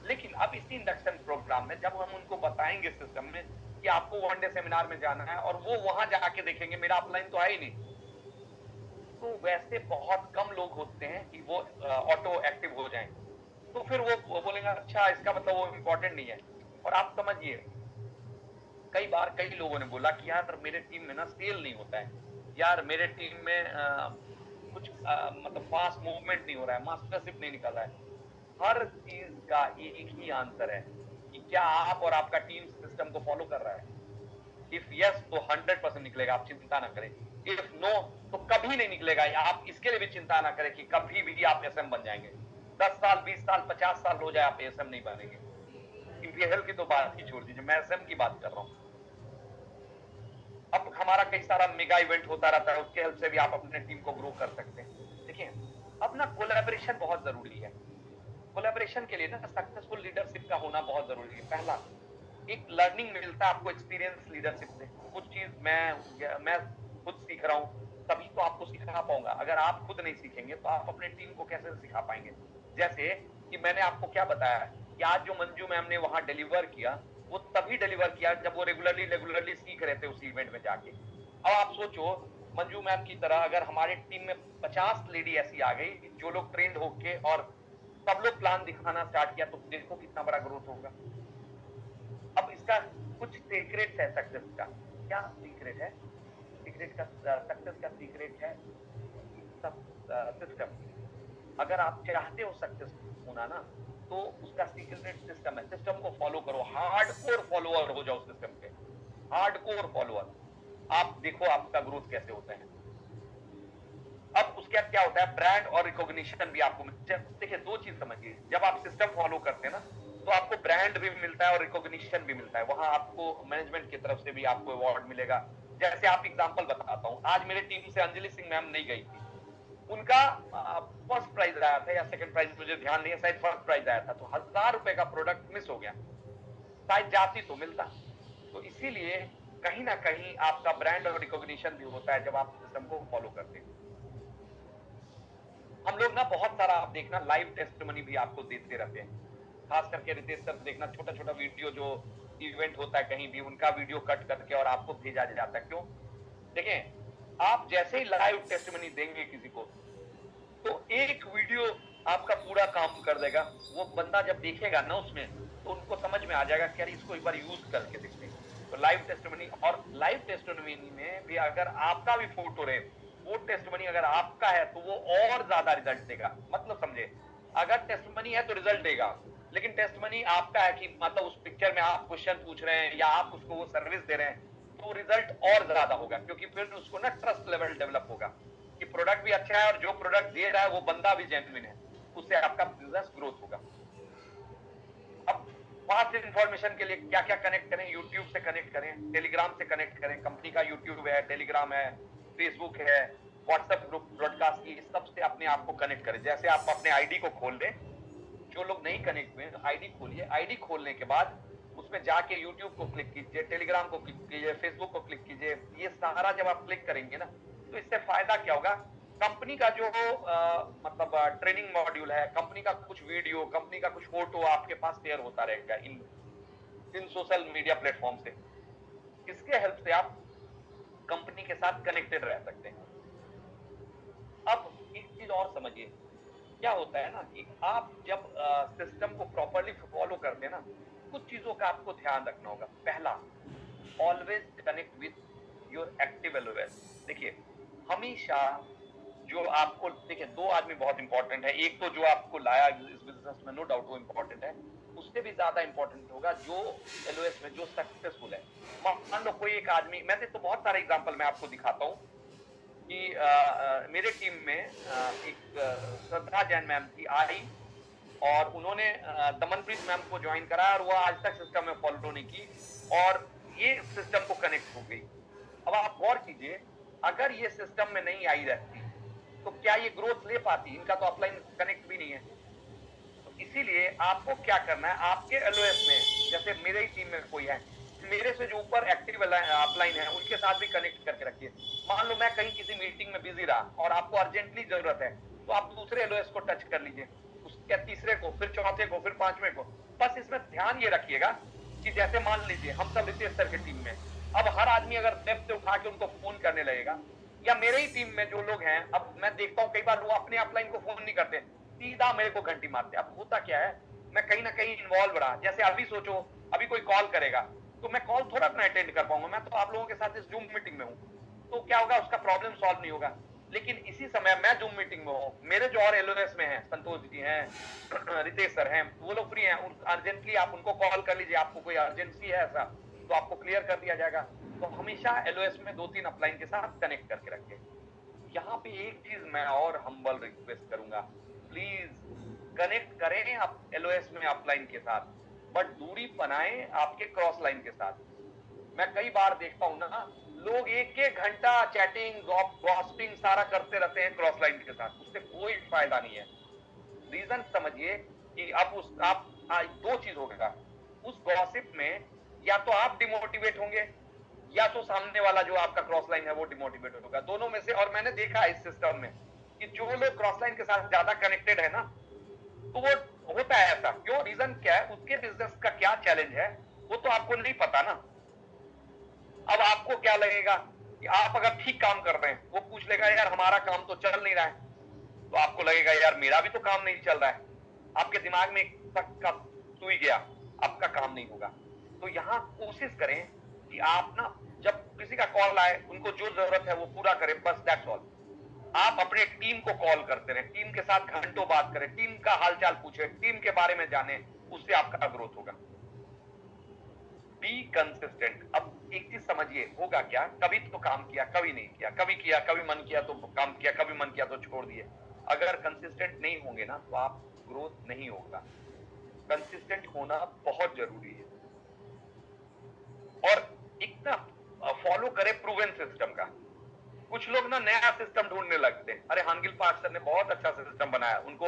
लेकिन अब इसी इंडक्शन प्रोग्राम में जब हम उनको बताएंगे सिस्टम में कि आपको 1 डे सेमिनार में जाना है, और वो वहां जाके देखेंगे मेरा अपलाइन तो है ही नहीं, तो वैसे बहुत कम लोग होते हैं कि वो ऑटो एक्टिव हो जाएं। तो फिर वो बोलेंगे अच्छा इसका मतलब वो इम्पोर्टेंट नहीं है। और आप समझिए, कई बार कई लोगों ने बोला कि यार मेरे टीम में ना सेल नहीं होता है, यार मेरे टीम में कुछ मतलब फास्ट मूवमेंट नहीं हो रहा है, मास्टरशिप नहीं निकल रहा है। हर चीज का एक ही आंसर है कि क्या आप और आपका टीम सिस्टम को फॉलो कर रहा है। इफ यस तो 100% निकलेगा, आप चिंता ना करें। इफ नो तो कभी नहीं निकलेगा। आप इसके लिए भी चिंता ना करें कि कभी भी आप एसएम बन जाएंगे। 10 साल 20 साल 50 साल हो जाए आप एसएम नहीं बनेंगे। इंपीरियल की तो बात ही छोड़ दीजिए, मैं एसएम की बात कर रहा हूँ। अब हमारा कई सारा मेगा इवेंट होता रहता है, उसके हेल्प से भी आप अपने टीम को ग्रो कर सकते हैं। देखिए अब ना कोलैबोरेशन बहुत जरूरी है। कोलैबोरेशन के लिए ना सक्सेसफुल लीडरशिप का होना बहुत जरूरी है। पहला, एक लर्निंग मिलता है आपको एक्सपीरियंस लीडरशिप से। कुछ चीज मैं खुद सीख रहा हूँ तभी तो आपको सिखा पाऊंगा। अगर आप खुद नहीं सीखेंगे तो आप अपने टीम को कैसे सिखा पाएंगे। जैसे कि मैंने आपको क्या बताया कि आज जो मंजू मैम ने वहां डिलीवर किया, वो तभी डिलीवर किया जब वो रेगुलरली सीख रहे थे उस इवेंट में जाके। अब आप सोचो, मंजू मैम की तरह अगर हमारे टीम में 50 लेडी ऐसी आ गई जो लोग ट्रेंड होके और सब लोग प्लान दिखाना स्टार्ट किया, तो देखो कितना बड़ा ग्रोथ होगा। अब इसका कुछ सीक्रेट है सक्सेस का। क्या सीक्रेट है? सीक्रेट का सक्सेस का सीक्रेट है सिस्टम। अगर आप चाहते हो सक्सेस होना ना, तो उसका सीक्रेट सिस्टम है। सिस्टम को फॉलो करो, हार्डकोर फॉलोअर हो जाओ सिस्टम के, हार्डकोर फॉलोअर। आप देखो आपका ग्रोथ कैसे होता है। अब उसके बाद क्या होता है, ब्रांड और रिकॉग्निशन भी आपको। देखिए दो चीज समझिए, जब आप सिस्टम फॉलो करते हैं ना तो आपको ब्रांड भी मिलता है और रिकॉग्निशन भी मिलता है। वहां आपको मैनेजमेंट की तरफ से भी आपको अवार्ड मिलेगा। जैसे आप एग्जांपल बताता हूं, आज मेरे टीम से अंजलि सिंह मैम नहीं गई थी, उनका फर्स्ट प्राइज आया था या सेकंड प्राइज, मुझे ध्यान नहीं है, शायद फर्स्ट प्राइज आया था। तो 1000 रुपए का प्रोडक्ट मिस हो गया, शायद जाती तो मिलता। तो इसीलिए कहीं ना कहीं आपका ब्रांड और रिकॉग्निशन भी होता है जब आप सिस्टम को फॉलो करते हैं। हम लोग ना बहुत सारा, आप देखना लाइव टेस्टिमनी भी आपको देते रहते हैं, खास करके रितेश सर देखना, छोटा छोटा वीडियो जो इवेंट होता है कहीं भी, उनका वीडियो कट करके और आपको भेजा जाता है। क्यों? देखें, आप जैसे ही लाइव टेस्टिमनी देंगे किसी को, तो एक वीडियो आपका पूरा काम कर देगा। वो बंदा जब देखेगा ना उसमें, तो उनको समझ में आ जाएगा कि यार इसको एक बार यूज करके देखते हैं। तो लाइव टेस्टिमनी, और लाइव टेस्टिमनी में भी अगर आपका भी फोटो रहे, वो टेस्टिमनी अगर आपका है तो वो और ज्यादा रिजल्ट देगा। मतलब समझे, अगर टेस्टिमनी है तो रिजल्ट देगा, लेकिन टेस्टिमनी आपका है कि मतलब उस पिक्चर में आप क्वेश्चन पूछ रहे हैं या आप उसको वो सर्विस दे रहे हैं, तो रिजल्ट और ज्यादा होगा। क्योंकि फिर उसको ना ट्रस्ट लेवल डेवलप होगा कि प्रोडक्ट भी अच्छा है और जो प्रोडक्ट दे रहा है वो बंदा भी जेन्युइन है, उससे आपका बिजनेस ग्रोथ होगा। अब फास्ट इंफॉर्मेशन के लिए क्या क्या कनेक्ट करें? यूट्यूब से कनेक्ट करें, टेलीग्राम से कनेक्ट करें। कंपनी का यूट्यूब है, टेलीग्राम है, फेसबुक है, व्हाट्सएप ग्रुप, ब्रॉडकास्ट, ये सबसे अपने आप को कनेक्ट करें। जैसे आप अपने आईडी को खोल दें, जो लोग नहीं कनेक्ट हुए आईडी खोलिए, आईडी खोलने के बाद उसमें जाके यूट्यूब को क्लिक कीजिए, टेलीग्राम को क्लिक कीजिए, फेसबुक को क्लिक कीजिए। ये सारा जब आप क्लिक करेंगे ना, तो इससे फायदा क्या होगा, कंपनी का जो मतलब ट्रेनिंग मॉड्यूल है, कंपनी का कुछ वीडियो, कंपनी का कुछ फोटो आपके पास शेयर होता रहेगा इन सोशल मीडिया प्लेटफॉर्म से। इसके हेल्प से आप कंपनी के साथ कनेक्टेड रह सकते हैं। अब एक चीज और समझिए, क्या होता है ना कि आप जब सिस्टम को प्रॉपरली फॉलो करते हैं ना, कुछ चीजों का आपको ध्यान रखना होगा। पहला, always connect with your active LOS. देखिए, हमेशा जो आपको, देखिए, दो आदमी बहुत इंपॉर्टेंट है। एक तो जो आपको लाया इस बिजनेस में, नो डाउट वो इंपॉर्टेंट है, उससे भी ज्यादा इंपॉर्टेंट होगा जो एलओएस में जो सक्सेसफुल है। मान लो कोई एक आदमी, मैं तो बहुत सारे एग्जांपल मैं आपको दिखाता हूँ कि मेरे टीम में एक श्रद्धा जैन मैम थी, आई और उन्होंने दमनप्रीत मैम को ज्वाइन करा और वो आज तक सिस्टम में फॉलो नहीं की और ये सिस्टम को कनेक्ट हो गई। अब आप गौर कीजिए, अगर ये सिस्टम में नहीं आई रहती तो क्या ये ग्रोथ ले पाती? इनका तो अपलाइन कनेक्ट भी नहीं है। तो इसीलिए आपको क्या करना है, आपके एलओएस में, जैसे मेरे ही टीम में कोई है, मेरे से जो ऊपर एक्टिव अपलाइन है उनके साथ भी कनेक्ट करके रखिए। मान लो मैं कहीं किसी मीटिंग में बिजी रहा और आपको अर्जेंटली जरूरत है, तो आप दूसरे एलओएस को टच कर लीजिए, उसके तीसरे को, फिर चौथे को, फिर पांचवें को। बस इसमें ध्यान ये रखिएगा कि जैसे मान लीजिए हम सब रितेश सर की टीम में, अब हर आदमी अगर लेफ्ट से उठा के उनको फोन करने लगेगा, या मेरे ही टीम में जो लोग हैं, अब मैं देखता हूँ कई बार वो अपने अपलाइन को फोन नहीं करते, सीधा मेरे को घंटी मारते। अब होता क्या है, मैं कहीं ना कहीं इन्वॉल्व रहा। जैसे अभी सोचो, अभी कोई कॉल करेगा तो मैं कॉल थोड़ा अपना अटेंड कर पाऊंगा, मैं तो आप लोगों के साथ इस जूम मीटिंग में हूँ, तो क्या होगा, उसका प्रॉब्लम सॉल्व नहीं होगा। लेकिन इसी समय मैं जूम मीटिंग में हूँ, मेरे जो और एलओएस में हैं, संतोष जी हैं, रितेश सर हैं, वो लोग फ्री हैं, अर्जेंटली आप उनको कॉल कर लीजिए, आपको कोई अर्जेंसी है ऐसा तो आपको क्लियर कर दिया जाएगा। तो हमेशा एलओएस में 2-3 अपलाइन के साथ कनेक्ट करके रखें। यहाँ पे एक चीज मैं और हम्बल रिक्वेस्ट करूंगा, प्लीज कनेक्ट करें आप एलओएस में अपलाइन के साथ, बट दूरी बनाएं आपके क्रॉस लाइन के साथ। मैं कई बार देखता हूं ना, लोग 1-1 घंटा चैटिंग, गॉसिपिंग सारा करते रहते हैं क्रॉस लाइन के साथ, उससे कोई फायदा नहीं है। रीजन समझिए कि अब आप दो चीज होगा, उस गॉसिप में या तो आप डिमोटिवेट होंगे या तो सामने वाला जो आपका क्रॉस लाइन है वो डिमोटिवेट होगा, दोनों में से। और मैंने देखा इस सिस्टम में कि जो लोग क्रॉस लाइन के साथ ज्यादा कनेक्टेड है ना, तो वो होता है ऐसा क्यों, रीजन क्या है, उसके बिजनेस का क्या चैलेंज है वो तो आपको नहीं पता ना। अब आपको क्या लगेगा कि आप अगर ठीक काम कर रहे हैं, वो पूछ लेगा यार हमारा काम तो चल नहीं रहा है, तो आपको लगेगा यार मेरा भी तो काम नहीं चल रहा है, आपके दिमाग में तक का सुई गया, आपका काम नहीं होगा। तो यहां कोशिश करें कि आप ना, जब किसी का कॉल आए, उनको जो जरूरत है वो पूरा करें, बस दैट्स ऑल। आप अपने टीम को कॉल करते रहे, टीम के साथ घंटों बात करें, टीम का हालचाल पूछे, टीम के बारे में जाने, उससे आपका ग्रोथ होगा। Be consistent. अब एक चीज समझिए, होगा क्या, कभी तो काम किया, कभी नहीं किया, कभी किया, कभी मन किया तो काम किया, कभी मन किया तो छोड़ दिए। अगर कंसिस्टेंट नहीं होंगे ना, तो आप ग्रोथ नहीं होगा। कंसिस्टेंट होना बहुत जरूरी है। और एक ना फॉलो करें प्रूवन सिस्टम का। कुछ लोग ना नया सिस्टम ढूंढने लगते हैं, अरे हानगिल पार्क सर ने बहुत अच्छा सिस्टम बनाया, उनको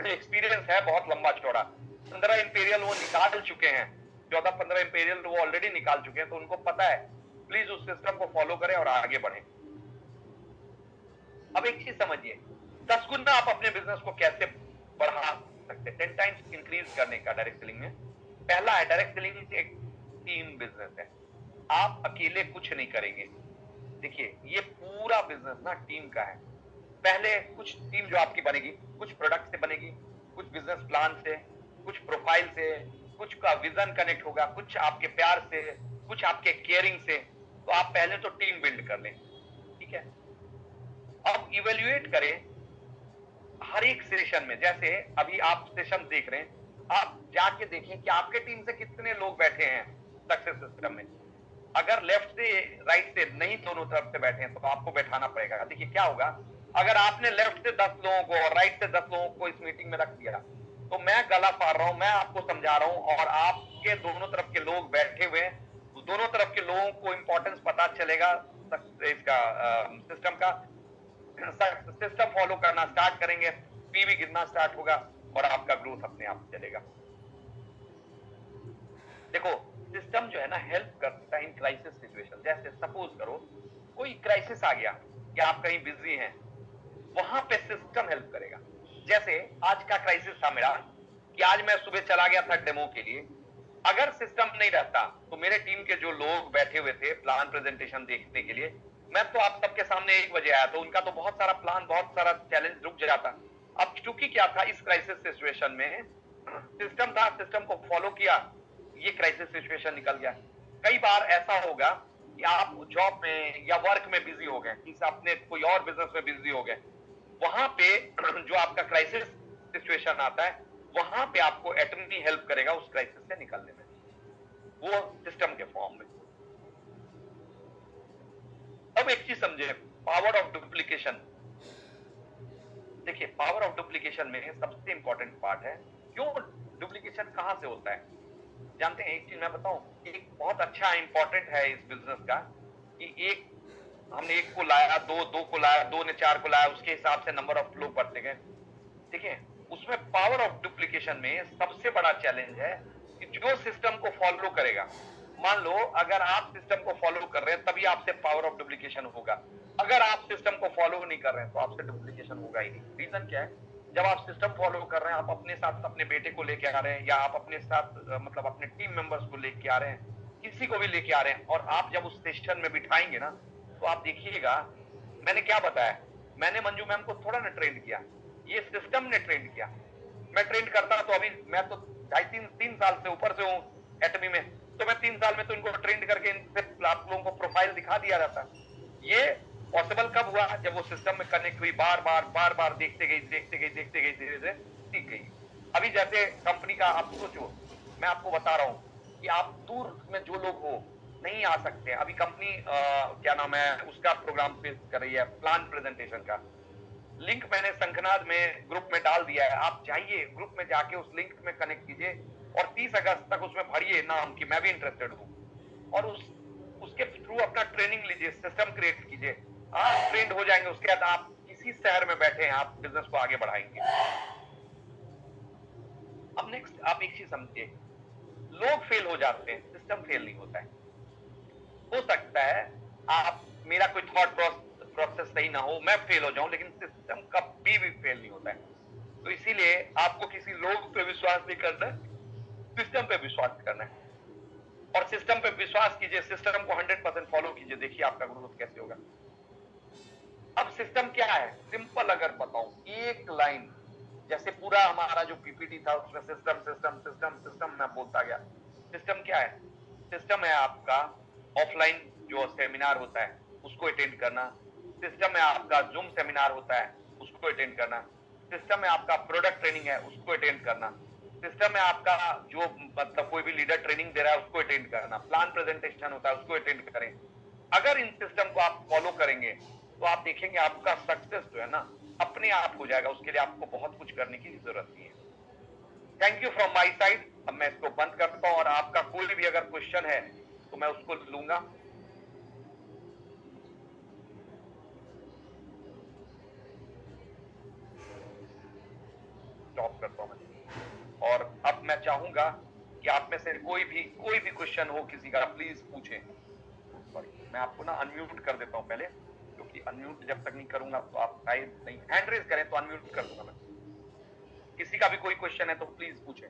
एक्सपीरियंस है बहुत लंबा चौड़ा, 15 इंपीरियल वो निकाल चुके हैं, 14-15 इंपीरियल वो ऑलरेडी निकाल चुके हैं, तो उनको पता है। प्लीज उस सिस्टम को फॉलो करें और आगे बढ़ें। अब एक चीज समझिए, 10 गुना आप अपने बिजनेस को कैसे बढ़ा सकते हैं, 10 टाइम्स इंक्रीज करने का डायरेक्ट सेलिंग में। पहला है, डायरेक्ट सेलिंग एक टीम बिजनेस है, आप अकेले कुछ नहीं करेंगे। देखिए, ये पूरा बिजनेस ना टीम का है। पहले कुछ टीम जो आपकी बनेगी, कुछ प्रोडक्ट से बनेगी, कुछ बिजनेस प्लान से, कुछ प्रोफाइल से, कुछ का विजन कनेक्ट होगा, कुछ आपके प्यार से, कुछ आपके केयरिंग से। तो आप पहले तो टीम बिल्ड कर लें, ठीक है। अब इवेल्युएट करें हर एक सेशन में, जैसे अभी आप सेशन देख रहे हैं, आप जाके देखें कि आपके टीम से कितने लोग बैठे हैं सक्सेस सिस्टम में। अगर लेफ्ट से राइट से नहीं, दोनों तरफ से बैठे हैं, तो आपको बैठाना पड़ेगा। देखिए क्या होगा, अगर आपने लेफ्ट से 10 लोगों को और राइट से 10 लोगों को इस मीटिंग में रख दिया, तो मैं गला फाड़ रहा हूं, मैं आपको समझा रहा हूं, और आपके दोनों तरफ के लोग बैठे हुए हैं, तो दोनों तरफ के लोगों को इंपॉर्टेंस पता चलेगा इसका सिस्टम का। सिस्टम फॉलो करना स्टार्ट करेंगे, पीवी गिरना स्टार्ट होगा और आपका ग्रोथ अपने आप चलेगा। देखो सिस्टम जो है ना हेल्प करता है इन क्राइसिस सिचुएशन। जैसे सपोज करो कोई क्राइसिस आ गया या आप कहीं बिजी हैं, वहां पे सिस्टम हेल्प करेगा। जैसे आज का क्राइसिस था मेरा कि आज मैं सुबह चला गया था डेमो के लिए। अगर सिस्टम नहीं रहता तो मेरे टीम के जो लोग बैठे हुए थे प्लान प्रेजेंटेशन देखने के लिए, मैं तो आप सबके सामने 1 बजे आया, तो उनका तो बहुत सारा प्लान, बहुत सारा चैलेंज रुक जाता। अब चूंकि क्या था इस क्राइसिस सिचुएशन में सिस्टम था, सिस्टम को फॉलो किया, ये क्राइसिस सिचुएशन निकल गया। कई बार ऐसा होगा कि आप जॉब में या वर्क में बिजी हो गए, किसी अपने कोई और बिजनेस में बिजी हो गए, वहां पे जो आपका क्राइसिस सिचुएशन आता है वहां पे आपको एटर्नी हेल्प करेगा उस क्राइसिस से निकलने में, वो सिस्टम के फॉर्म में। अब एक चीज समझे, पावर ऑफ डुप्लीकेशन। देखिए पावर ऑफ डुप्लीकेशन में सबसे इंपॉर्टेंट पार्ट है, क्यों डुप्लीकेशन कहां से होता है जानते हैं? एक चीज मैं बताऊं, एक बहुत अच्छा इंपॉर्टेंट है इस बिजनेस का कि एक हमने 1 को लाया, 2 को लाया, 2 ने 4 को लाया, उसके हिसाब से नंबर ऑफ लोग बढ़ते गए। देखिए उसमें पावर ऑफ डुप्लीकेशन में सबसे बड़ा चैलेंज है कि जो सिस्टम को फॉलो करेगा, मान लो अगर आप सिस्टम को फॉलो कर रहे हैं तभी आपसे पावर ऑफ डुप्लीकेशन होगा। अगर आप सिस्टम को फॉलो नहीं कर रहे हैं तो आपसे डुप्लीकेशन होगा ही नहीं। रीजन क्या है? जब आप सिस्टम फॉलो कर रहे हैं, आप अपने साथ अपने बेटे को लेके आ रहे हैं या आप अपने साथ मतलब अपने टीम मेंबर्स को लेके आ रहे हैं, किसी को भी लेके आ रहे हैं, और आप जब उस सेशन में बिठाएंगे ना तो आप देखिएगा मैंने क्या बताया, मैंने मंजू मैम को थोड़ा ना ट्रेन किया, ये सिस्टम ने ट्रेन किया। मैं ट्रेन करता तो अभी मैं तो 2.5-3 साल से ऊपर से हूँ एटमी में, तो मैं 3 साल में तो इनको ट्रेन करके इनसे आप लोगों को प्रोफाइल दिखा दिया जाता। ये पॉसिबल कब हुआ? जब वो सिस्टम में कनेक्ट हुई, बार बार देखते गई धीरे धीरे सीख गई। अभी जैसे कंपनी का आप सोचो, मैं आपको बता रहा हूँ कि आप दूर में जो लोग हो नहीं आ सकते। अभी कंपनी क्या नाम है उसका प्रोग्राम पेश कर रही है, प्लान प्रेजेंटेशन का लिंक मैंने शंखनाद में ग्रुप में डाल दिया है। आप जाइए ग्रुप में जाके उस लिंक में कनेक्ट कीजिए और 30 अगस्त तक उसमें भरिए नाम कि मैं भी इंटरेस्टेड हूँ, और उसके थ्रू अपना ट्रेनिंग लीजिए, सिस्टम क्रिएट कीजिए। आप ट्रेंड हो जाएंगे, उसके बाद आप किसी शहर में बैठे हैं आप बिजनेस को आगे बढ़ाएंगे। अब नेक्स्ट आप एक चीज समझिए, लोग फेल हो जाते हैं, सिस्टम फेल नहीं होता है। हो सकता है आप मेरा कोई थॉट प्रोसेस सही ना हो, मैं फेल हो जाऊं, लेकिन सिस्टम कभी भी फेल नहीं होता है। तो इसीलिए आपको किसी लोग पे विश्वास नहीं करना है, सिस्टम पे विश्वास करना है, और सिस्टम पे विश्वास कीजिए, सिस्टम को 100% फॉलो कीजिए, देखिए आपका ग्रोथ कैसे होगा। अब सिस्टम क्या है? सिंपल अगर बताऊं, एक लाइन, जैसे पूरा हमारा जो पीपीटी था उसमें सिस्टम सिस्टम सिस्टम सिस्टम मैं बोलता गया। सिस्टम क्या है? सिस्टम है आपका ऑफलाइन जो सेमिनार होता है उसको अटेंड करना, सिस्टम है आपका जूम सेमिनार होता है उसको अटेंड करना, सिस्टम है आपका प्रोडक्ट ट्रेनिंग है उसको अटेंड करना, सिस्टम है आपका जो मतलब कोई भी लीडर ट्रेनिंग दे रहा है उसको अटेंड करना, प्लान प्रेजेंटेशन होता है उसको अटेंड करें। अगर इन सिस्टम को आप फॉलो करेंगे तो आप देखेंगे आपका सक्सेस जो है ना अपने आप हो जाएगा, उसके लिए आपको बहुत कुछ करने की जरूरत नहीं है। Thank you from my side. अब मैं इसको बंद करता हूं और आपका कोई भी अगर क्वेश्चन है तो मैं उसको लूंगा। स्टॉप करता हूं मैं, और अब मैं चाहूंगा कि आप में से कोई भी क्वेश्चन हो किसी का, प्लीज पूछें। सॉरी मैं आपको ना अनम्यूट कर देता हूं पहले, क्योंकि अनम्यूट जब तक नहीं करूंगा तो आप शायद नहीं, हैंड रेज करें तो अनम्यूट कर दूंगा मैं। किसी का भी कोई क्वेश्चन है तो प्लीज पूछें।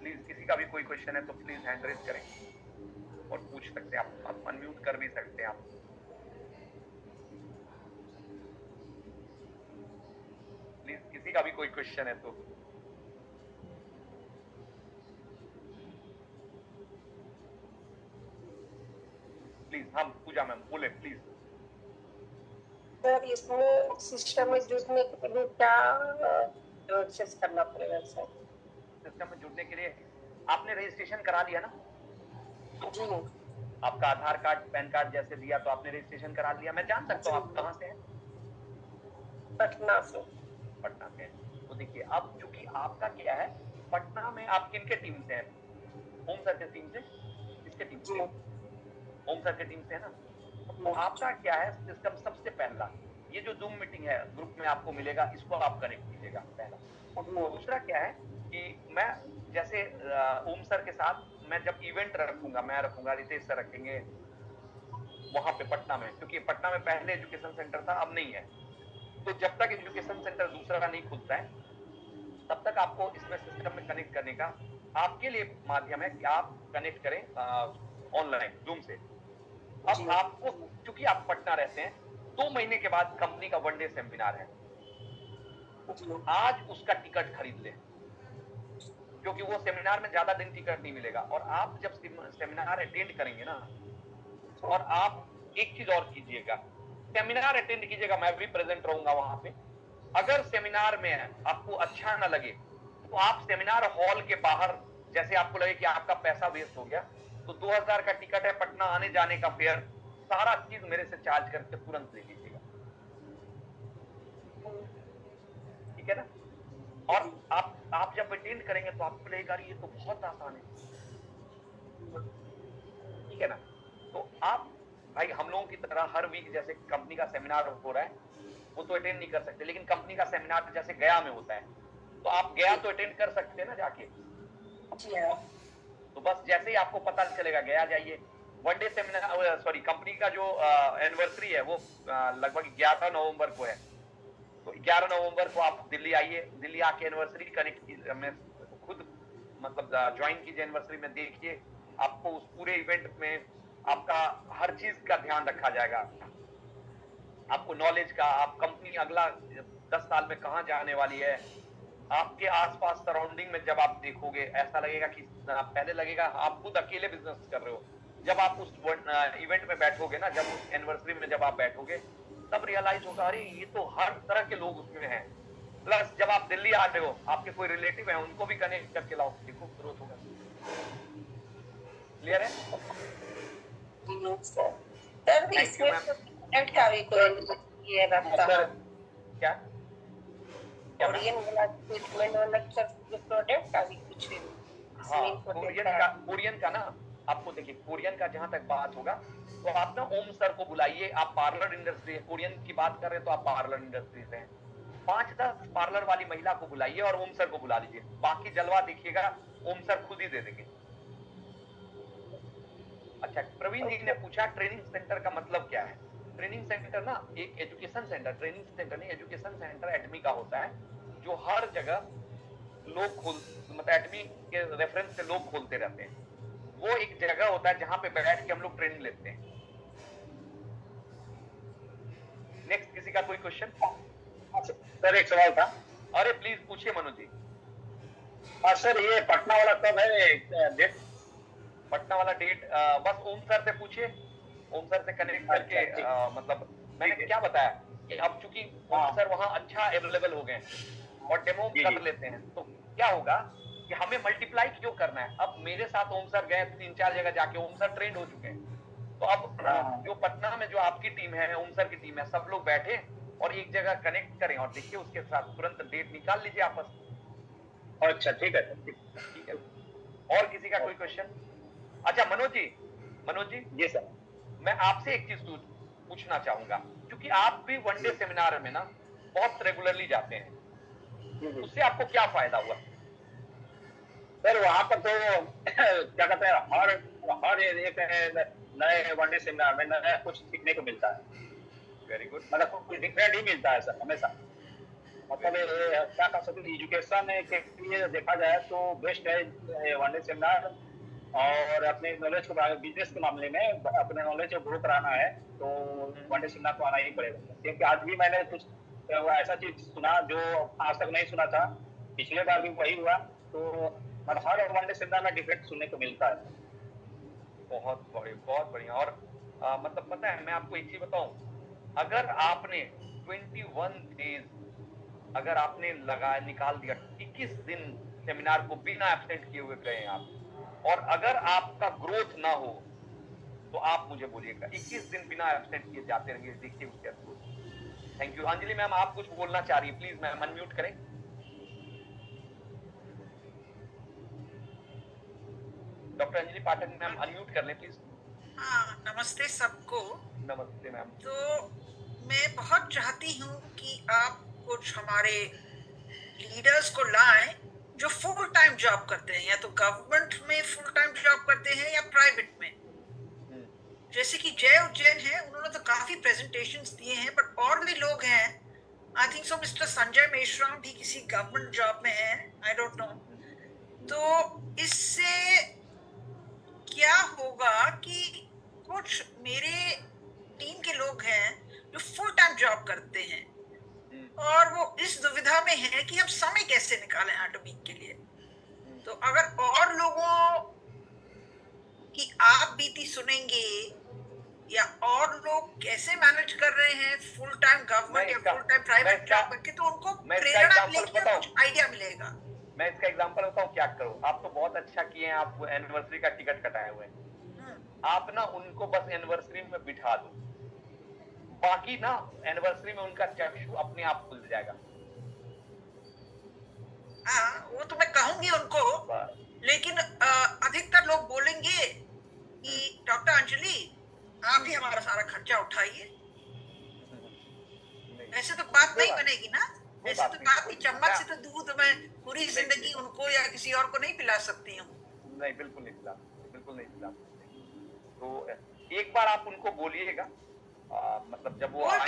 प्लीज किसी का भी कोई क्वेश्चन है तो प्लीज हैंड रेज करें और पूछ सकते हैं आप अनम्यूट कर भी सकते हैं आप। प्लीज किसी का भी कोई क्वेश्चन है तो प्लीज। हम पूजा मैम बोले प्लीज। सर इसमें सिस्टम में जुड़ने के लिए क्या प्रोसेस करना पड़ेगा सर? सिस्टम में जुड़ने के लिए आपने रजिस्ट्रेशन करा लिया ना? जी आपका आधार कार्ड पैन कार्ड जैसे दिया तो आपने रजिस्ट्रेशन करा लिया। मैं जान सकता हूँ आप कहाँ से हैं? पटना से। पटना से। तो देखिए अब चूंकि आपका क्या है, पटना में आप किनके टीम से हैं? ओम सर के टीम से, किसके टीम से? ओम सर के टीम से है ना। तो आपका क्या है सिस्टम, सबसे पहला ये जो जूम मीटिंग है ग्रुप में आपको मिलेगा, इसको आप कनेक्ट कीजिएगा पहला। दूसरा क्या है कि मैं जैसे ओम सर के साथ मैं जब इवेंट रखूंगा, मैं रखूंगा, रितेश सर रखेंगे वहां पे पटना में, क्योंकि पटना में पहले एजुकेशन सेंटर था, अब नहीं है। तो जब तक एजुकेशन सेंटर दूसरा नहीं खुलता है तब तक आपको इसमें सिस्टम में कनेक्ट करने का आपके लिए माध्यम है कि आप कनेक्ट करें ऑनलाइन जूम से। अब आपको चूंकि आप पटना रहते हैं, 2 महीने के बाद कंपनी का 1 डे सेमिनार है, आज उसका टिकट खरीद लें, क्योंकि वो सेमिनार में ज्यादा दिन टिकट नहीं मिलेगा। और आप जब सेमिनार अटेंड करेंगे ना, और आप एक चीज और कीजिएगा, सेमिनार अटेंड कीजिएगा, मैं भी प्रेजेंट रहूंगा वहां पे। अगर सेमिनार में आपको अच्छा ना लगे तो आप सेमिनार हॉल के बाहर, जैसे आपको लगे कि आपका पैसा वेस्ट हो गया, तो 2000 का टिकट है, पटना आने जाने का फेयर, सारा चीज मेरे से चार्ज करके तुरंत ले लीजिएगा, ठीक है ना। और आप जब अटेंड करेंगे तो आपको लगेगा ये तो बहुत आसान है, ठीक है ना। तो आप भाई हम लोगों की तरह हर वीक जैसे कंपनी का सेमिनार हो रहा है वो तो अटेंड नहीं कर सकते, लेकिन कंपनी का सेमिनार जैसे गया में होता है तो आप गया तो अटेंड कर सकते हैं ना जाके। तो बस जैसे ही आपको पता चलेगा गया जाइए। 1 डे सेमिनार, सॉरी, कंपनी का जो एनिवर्सरी है वो लगभग 11 नवंबर को है, तो 11 नवंबर को आप दिल्ली आइए, दिल्ली आके एनिवर्सरी कनेक्ट में खुद मतलब ज्वाइन कीजिए, एनिवर्सरी में देखिए, आपको उस पूरे इवेंट में आपका हर चीज का ध्यान रखा जाएगा, आपको नॉलेज का, आप कंपनी अगला 10 साल में कहां जाने वाली है, आपके आसपास सराउंडिंग में जब आप देखोगे ऐसा लगेगा कि पहले लगेगा आप खुद अकेले बिजनेस कर रहे हो, जब आप उस इवेंट में बैठोगे ना, जब उस एनिवर्सरी में जब आप बैठोगे तब रियलाइज होगा अरे ये तो हर तरह के लोग उसमें हैं। प्लस जब आप दिल्ली आ रहे हो, आपके कोई रिलेटिव है उनको भी कनेक्ट करके लाओ, देखो ग्रोथ होगा। क्लियर है सर? इसमें प्रोडक्ट का भी कोई ये रहता है क्या? कोरियन वाला ट्रीटमेंट वाला प्रोडक्ट का भी कुछ? हाँ, कोरियन का ना, आपको देखिए कोरियन का जहां तक बात होगा तो आप ना ओम सर को बुलाइए। आप पार्लर इंडस्ट्री, कोरियन की बात कर रहे हैं तो आप पार्लर इंडस्ट्री से हैं, 5-10 पार्लर वाली महिला को बुलाइए और ओम सर को बुला लीजिए, बाकी जलवा देखिएगा ओम सर खुद ही दे देंगे। अच्छा, प्रवीण जी ने पूछा ट्रेनिंग सेंटर का मतलब क्या है। ट्रेनिंग सेंटर ना एक एजुकेशन सेंटर, ट्रेनिंग सेंटर नहीं, एजुकेशन सेंटर एटमी का होता है, जो हर जगह लोग मतलब एटमी के रेफरेंस से लोग खोलते रहते हैं। वो एक जगह होता है जहां पे बैठ के हम लोग ट्रेनिंग लेते हैं। नेक्स्ट किसी का कोई क्वेश्चन? सर एक सवाल था। अरे प्लीज पूछिए मनोज जी। हाँ सर, ये पटना वाला कब है डेट? पटना वाला डेट बस ओम सर से पूछिए, ओम सर से कनेक्ट करके मतलब मैंने क्या बताया कि अब चूंकि ओम सर वहां अच्छा अवेलेबल हो गए और डेमो कर लेते हैं, तो क्या होगा कि हमें मल्टीप्लाई क्यों करना है। अब मेरे साथ ओम सर गए 3-4 जगह जाके, ओम सर ट्रेंड हो चुके हैं, तो अब जो पटना में जो आपकी टीम है, ओम सर की टीम है, सब लोग बैठे और एक जगह कनेक्ट करें और देखिए उसके साथ तुरंत डेट निकाल लीजिए आपस। अच्छा ठीक है, ठीक है। और किसी का कोई क्वेश्चन? अच्छा मनोज जी। जी सर, मैं आपसे एक चीज पूछना चाहूंगा, क्योंकि आप भी 1 डे सेमिनार में ना बहुत रेगुलरली जाते हैं, उससे आपको क्या फायदा हुआ? सर वहाँ पर तो क्या कहते हैं, हर एक नए 1 डे सेमिनार में नया कुछ सीखने को मिलता है। Very good. मतलब कुछ डिफरेंट ही मिलता है सर हमेशा। मतलब क्या कह सकते, एजुकेशन के लिए देखा जाए तो बेस्ट है 1 डे सेमिनार। और अपने नॉलेज को, बिजनेस के मामले में अपने नॉलेज को ग्रो कराना है तो 1 डे सेमिनार तो आना ही पड़ेगा। क्योंकि आज भी मैंने कुछ ऐसा चीज सुना जो आज तक नहीं सुना था, पिछले बार भी वही हुआ। तो मतलब हर 1 डे सेमिनार में डिफरेंट सुनने को मिलता है। बहुत बढ़िया। और मतलब पता है, मैं आपको एक चीज बताऊं, अगर आपने 21 डेज अगर आपने निकाल दिया, 21 दिन सेमिनार को बिना एब्सेंट किए हुए गए आप, और अगर आपका ग्रोथ ना हो तो आप मुझे बोलिएगा, 21 दिन बिना एब्सेंट किए जाते रहेंगे, देखिए उसके growth. Thank you. Anjali ma'am, आप कुछ बोलना चाह रही है, प्लीज मैम अनम्यूट करें। डॉक्टर अंजलि पाठक मैम अनम्यूट कर लें प्लीज। हाँ, नमस्ते सबको। नमस्ते मैम। तो मैं बहुत चाहती हूँ कि आप कुछ हमारे लीडर्स को लाएं जो फुल टाइम जॉब करते हैं, या तो गवर्नमेंट में फुल टाइम जॉब करते हैं या प्राइवेट में। जैसे कि जय उज्जैन है, उन्होंने तो काफी प्रेजेंटेशंस दिए हैं, बट और भी लोग हैं। I think so mister Sanjay Meshram भी किसी गवर्नमेंट जॉब में है, आई डोंट नो। तो इससे क्या होगा कि कुछ मेरे टीम के लोग हैं जो फुल टाइम जॉब करते हैं, और वो इस दुविधा में है कि हम समय कैसे निकालें 8 वीक के लिए। तो अगर और लोगों की आप बीती सुनेंगे, या और लोग कैसे मैनेज कर रहे हैं फुल टाइम गवर्नमेंट या फुल टाइम प्राइवेट जॉब करके, तो उनको प्रेरणा मिलेगी, कुछ आइडिया मिलेगा। मैं इसका एग्जांपल बताऊं क्या करो। आप तो बहुत अच्छा किए हैं, आप एनिवर्सरी का टिकट कटाए हुए हैं। आप ना उनको बस एनिवर्सरी में बिठा दो, बाकी ना एनिवर्सरी में उनका चक्षु अपने आप खुल जाएगा। हाँ, वो तो मैं कहूंगी उनको, लेकिन अधिकतर लोग बोलेंगे कि डॉक्टर अंजलि आप ही हमारा सारा खर्चा उठाइए। ऐसे तो बात नहीं बनेगी ना। ऐसे तो बात की चम्मच से तो दूध में पूरी जिंदगी उनको या किसी और को नहीं पिला सकती हूँ। नहीं, बिल्कुल नहीं पिला, बिल्कुल नहीं पिला। तो एक बार आप उनको बोलिएगा, मतलब जब वो बोल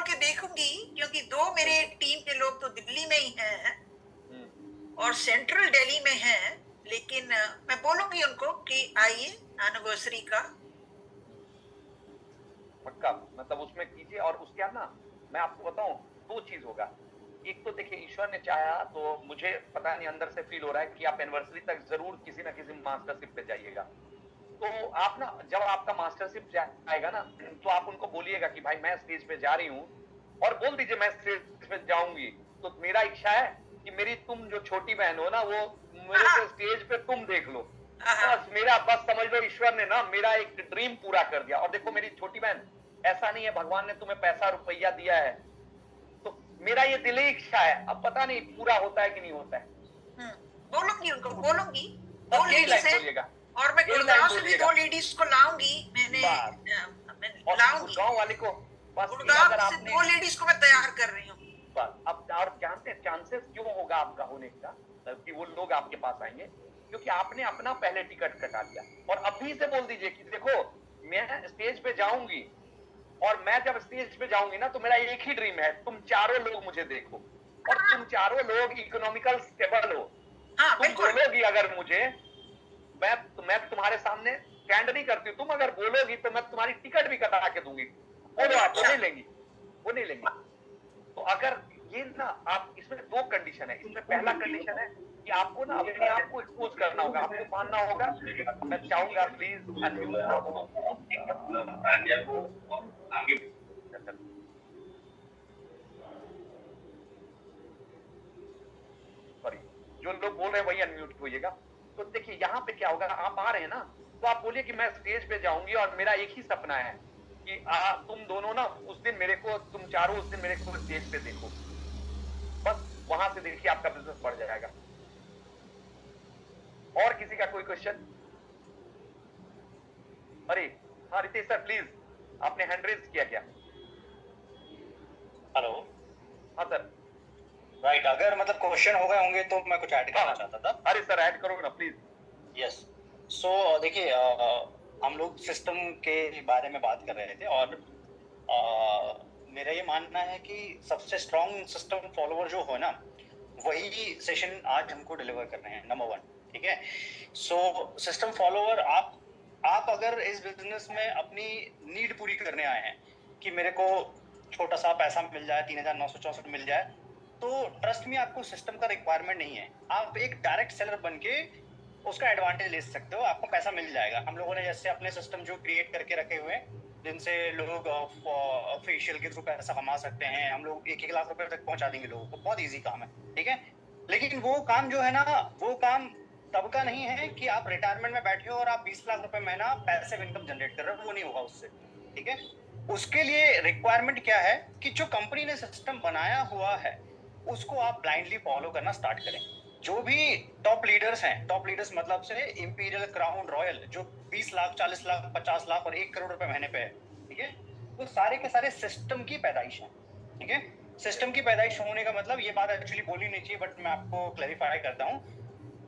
के देखूंगी, क्योंकि 2 मेरे टीम के लोग तो दिल्ली में ही हैं और सेंट्रल दिल्ली में हैं, लेकिन मैं बोलूंगी उनको कि आइए एनिवर्सरी का पक्का, मतलब उसमें कीजिए। और उसके बाद ना मैं आपको बताऊं, 2 चीज होगा। एक तो देखिए, ईश्वर ने चाहा तो मुझे पता नहीं अंदर से फील हो रहा है कि आप एनिवर्सरी तक जरूर किसी ना किसी मास्टरशिप पे जाइएगा। तो आप ना जब आपका मास्टरशिप आएगा ना, तो आप उनको बोलिएगा कि भाई मैं स्टेज पे जा रही हूँ, और बोल दीजिए मैं स्टेज पे जाऊंगी, तो मेरा इच्छा है कि मेरी तुम जो छोटी बहन हो ना, वो मेरे को स्टेज पे तुम देख लो। बस मेरा, बस समझ लो ईश्वर ने ना मेरा एक ड्रीम पूरा कर दिया। और देखो मेरी छोटी बहन, ऐसा नहीं है भगवान ने तुम्हें पैसा रुपया दिया है, तो मेरा ये दिली इच्छा है, अब पता नहीं पूरा होता है कि नहीं होता है। बोलूंगी उनको, बोलूंगी 2 लेडीज हैं, और मैं गुड़गांव से भी 2 लेडीज को लाऊंगी। मैंने लाऊंगी गाँव वाले को, गुड़गांव से 2 लेडीज को मैं तैयार कर रही हूँ। अब और जानते हैं चांसेस क्यों होगा आपका होने का, कि वो लोग आपके पास आएंगे, क्योंकि आपने अपना पहले टिकट कटा दिया। और अभी से बोल दीजिए कि देखो मैं स्टेज पे जाऊंगी, और मैं जब स्टेज पे जाऊंगी ना, तो मेरा एक ही ड्रीम है, तुम चारों लोग मुझे देखो, और तुम चारों लोग इकोनॉमिकल स्टेबल हो। तुम बोलोगी अगर मुझे, मैं तुम्हारे सामने स्टैंड नहीं करती, तुम अगर बोलोगी तो मैं तुम्हारी टिकट भी कटा के दूंगी। बोलो आप, वो नहीं लेंगी, वो नहीं लेंगी। तो अगर ये ना, आप इसमें 2 कंडीशन है। इसमें पहला कंडीशन है कि आपको ना अपने आप को एक्सपोज करना होगा, आपको मानना होगा। मैं चाहूंगा प्लीज सॉरी, जो लोग बोल रहे हैं वही अनम्यूट होइएगा। तो देखिए यहाँ पे क्या होगा, आप आ रहे हैं ना, तो आप बोलिए कि मैं स्टेज पे जाऊंगी और मेरा एक ही सपना है कि तुम दोनों ना उस दिन मेरे को, तुम चारों उस दिन मेरे को स्टेज पे देखो। बस वहां से देखिए आपका बिजनेस बढ़ जाएगा। और किसी का कोई क्वेश्चन? अरे हाँ रितेश सर प्लीज, आपने हैंड रेज किया क्या? हेलो। हाँ सर। राइट, अगर मतलब क्वेश्चन हो गए होंगे तो मैं कुछ ऐड करना चाहता था। अरे सर ऐड करो ना प्लीज। यस, सो देखिए, हम लोग सिस्टम के बारे में बात कर रहे थे, और मेरा ये मानना है कि सबसे स्ट्रॉन्ग सिस्टम फॉलोअर जो हो ना, वही सेशन आज हमको डिलीवर कर रहे हैं, नंबर 1। ठीक है, सो सिस्टम फॉलोअर, आप अगर इस बिजनेस में अपनी नीड पूरी करने आए हैं कि मेरे को छोटा सा पैसा मिल जाए, 3964 मिल जाए, तो ट्रस्ट में आपको सिस्टम का रिक्वायरमेंट नहीं है। आप एक डायरेक्ट सेलर बन के उसका एडवांटेज ले सकते हो, आपको पैसा मिल जाएगा। हम लोगों ने जैसे अपने सिस्टम जो क्रिएट करके रखे हुए हैं, जिनसे लोग फेशियल के थ्रू पैसा कमा सकते हैं, हम लोग 1-1 लाख रुपए तक पहुंचा देंगे लोगों को, बहुत इजी काम है। ठीक है, लेकिन वो काम जो है ना, वो काम तब का नहीं है कि आप रिटायरमेंट में बैठे हो और आप 20 लाख रुपए महीना पैसिव इनकम जनरेट कर रहे हो, वो नहीं होगा उससे। ठीक है, उसके लिए रिक्वायरमेंट क्या है कि जो कंपनी ने सिस्टम बनाया हुआ है उसको आप ब्लाइंडली फॉलो करना स्टार्ट करें। जो भी टॉप लीडर्स हैं, टॉप लीडर्स मतलब से इंपीरियल, क्राउन, रॉयल, जो 20 लाख, 40 लाख, 50 लाख और 1 करोड़ रुपए महीने पे है, ठीक है, वो सारे के सारे सिस्टम की पैदाइश है, ठीक है। सिस्टम की पैदाइश होने का मतलब, ये बात एक्चुअली बोली नहीं चाहिए बट मैं आपको क्लैरिफाई करता हूँ।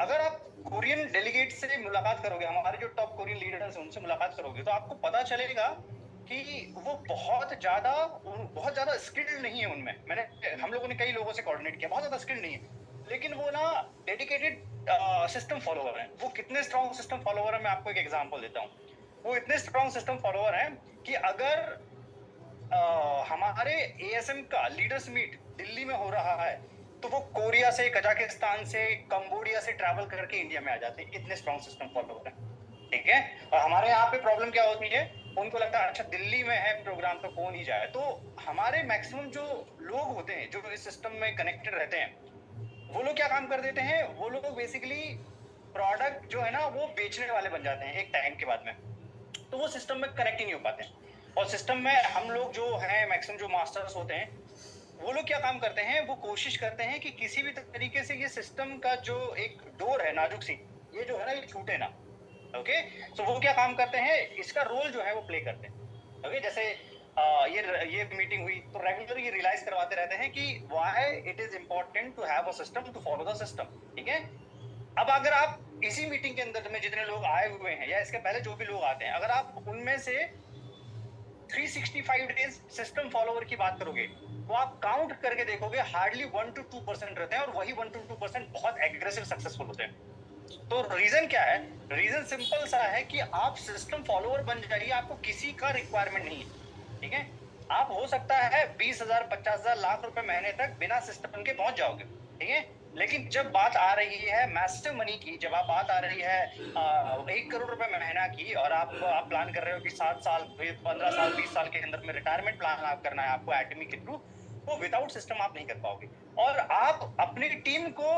अगर आप कोरियन डेलीगेट से मुलाकात करोगे, हमारे जो टॉप कोरियन लीडर्स हैं उनसे मुलाकात करोगे, तो आपको पता चलेगा कि वो बहुत ज्यादा स्किल्ड नहीं है उनमें। हम लोगों ने कई लोगों से कोऑर्डिनेट किया, बहुत ज्यादा स्किल्ड नहीं है, लेकिन वो ना डेडिकेटेड सिस्टम फॉलोवर हैं। वो कितने स्ट्रॉन्ग सिस्टम फॉलोवर हैं, मैं आपको एक एग्जांपल देता हूँ। वो इतने स्ट्रॉन्ग सिस्टम फॉलोवर हैं कि अगर हमारे एएसएम का लीडर्स मीट दिल्ली में हो रहा है तो वो कोरिया से, कजाकिस्तान से, कंबोडिया से ट्रैवल करके इंडिया में आ जाते हैं। इतने स्ट्रॉन्ग सिस्टम फॉलोवर हैं, ठीक है। और हमारे यहाँ पे प्रॉब्लम क्या होती है, उनको लगता है अच्छा दिल्ली में है प्रोग्राम तो कौन ही जाए। तो हमारे मैक्सिमम जो लोग होते हैं जो इस सिस्टम में कनेक्टेड रहते हैं, वो लोग क्या काम कर देते हैं, वो लोग बेसिकली प्रोडक्ट जो है ना वो बेचने वाले बन जाते हैं एक टाइम के बाद में। तो वो सिस्टम में कनेक्ट ही नहीं हो पाते हैं। और सिस्टम में हम लोग जो हैं मैक्सिमम जो मास्टर्स होते हैं, वो लोग क्या काम करते हैं, वो कोशिश करते हैं कि किसी भी तरीके से ये सिस्टम का जो एक डोर है, नाजुक सी, ये जो है ना ये छूटे ना। ओके, तो वो क्या काम करते हैं, इसका रोल जो है वो प्ले करते हैं। ओके, जैसे ये मीटिंग हुई तो रेगुलर ये रियलाइज करवाते रहते हैं कि why it is important to have a system to follow the system, ठीक है। अब अगर आप इसी मीटिंग के अंदर में जितने लोग आए हुए हैं या इसके पहले जो भी लोग आते हैं, अगर आप उनमें से 365 डेज सिस्टम फॉलोवर की बात करोगे तो आप काउंट करके देखोगे हार्डली 1 to 2% रहते हैं, और वही 1 to 2% बहुत एग्रेसिव सक्सेसफुल होते हैं। तो रीजन क्या है, रीजन सिंपल सा है कि आप सिस्टम फॉलोवर बन जाइए, आपको किसी का रिक्वायरमेंट नहीं है, ठीक है। आप हो सकता है 20,000, 50,000, लाख रुपए महीने तक बिना सिस्टम के पहुंच जाओगे, ठीक है। लेकिन जब बात आ रही है मैसिव मनी की, जब आप बात आ रही है 1 करोड़ रुपए महीना की, और आप प्लान कर रहे हो कि 7 साल, 15 साल, 20 साल के अंदर में रिटायरमेंट प्लान आप करना है आपको एटमी के थ्रू, तो विदाउट सिस्टम आप नहीं कर पाओगे। और आप अपनी टीम को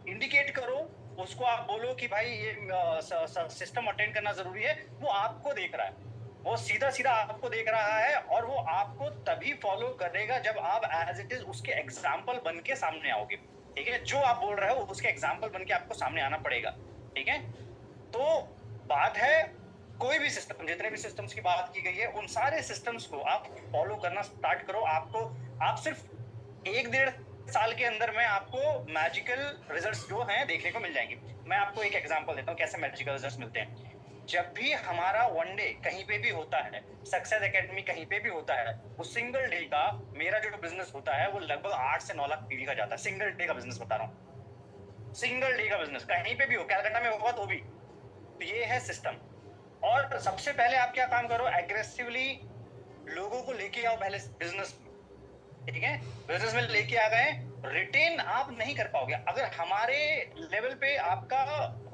इंडिकेट करो, उसको आप बोलो कि भाई ये सिस्टम अटेंड करना जरूरी है, वो आपको देख रहा है, वो सीधा सीधा आपको देख रहा है, और वो आपको तभी फॉलो करेगा जब आप एज इट इज उसके एग्जाम्पल बन के सामने आओगे, ठीक है। जो आप बोल रहे हो उसके एग्जाम्पल बन के आपको सामने आना पड़ेगा, ठीक है। तो बात है, कोई भी सिस्टम, जितने भी सिस्टम्स की बात की गई है, उन सारे सिस्टम्स को आप फॉलो करना स्टार्ट करो। आप सिर्फ 1-1.5 साल के अंदर में आपको मैजिकल रिजल्ट्स जो हैं देखने को मिल जाएंगे। मैं आपको एक एग्जांपल देता हूँ कैसे मैजिकल रिजल्ट्स मिलते हैं। जब भी हमारा वन डे कहीं पे भी होता है, सक्सेस एकेडमी कहीं पे भी होता है, वो सिंगल डे का मेरा जो बिजनेस होता है वो लगभग 8 से 9 लाख पीवी का जाता है। सिंगल डे का बिजनेस बता रहा हूँ, सिंगल डे का बिजनेस कहीं पे भी हो, कैलकाटा में होगा तो भी। तो ये है सिस्टम। और सबसे पहले आप क्या काम करो, एग्रेसिवली लोगों को लेके आओ पहले बिजनेस में, ठीक है। बिजनेस में लेके आ गए, रिटेन आप नहीं कर पाओगे। अगर हमारे लेवल पे आपका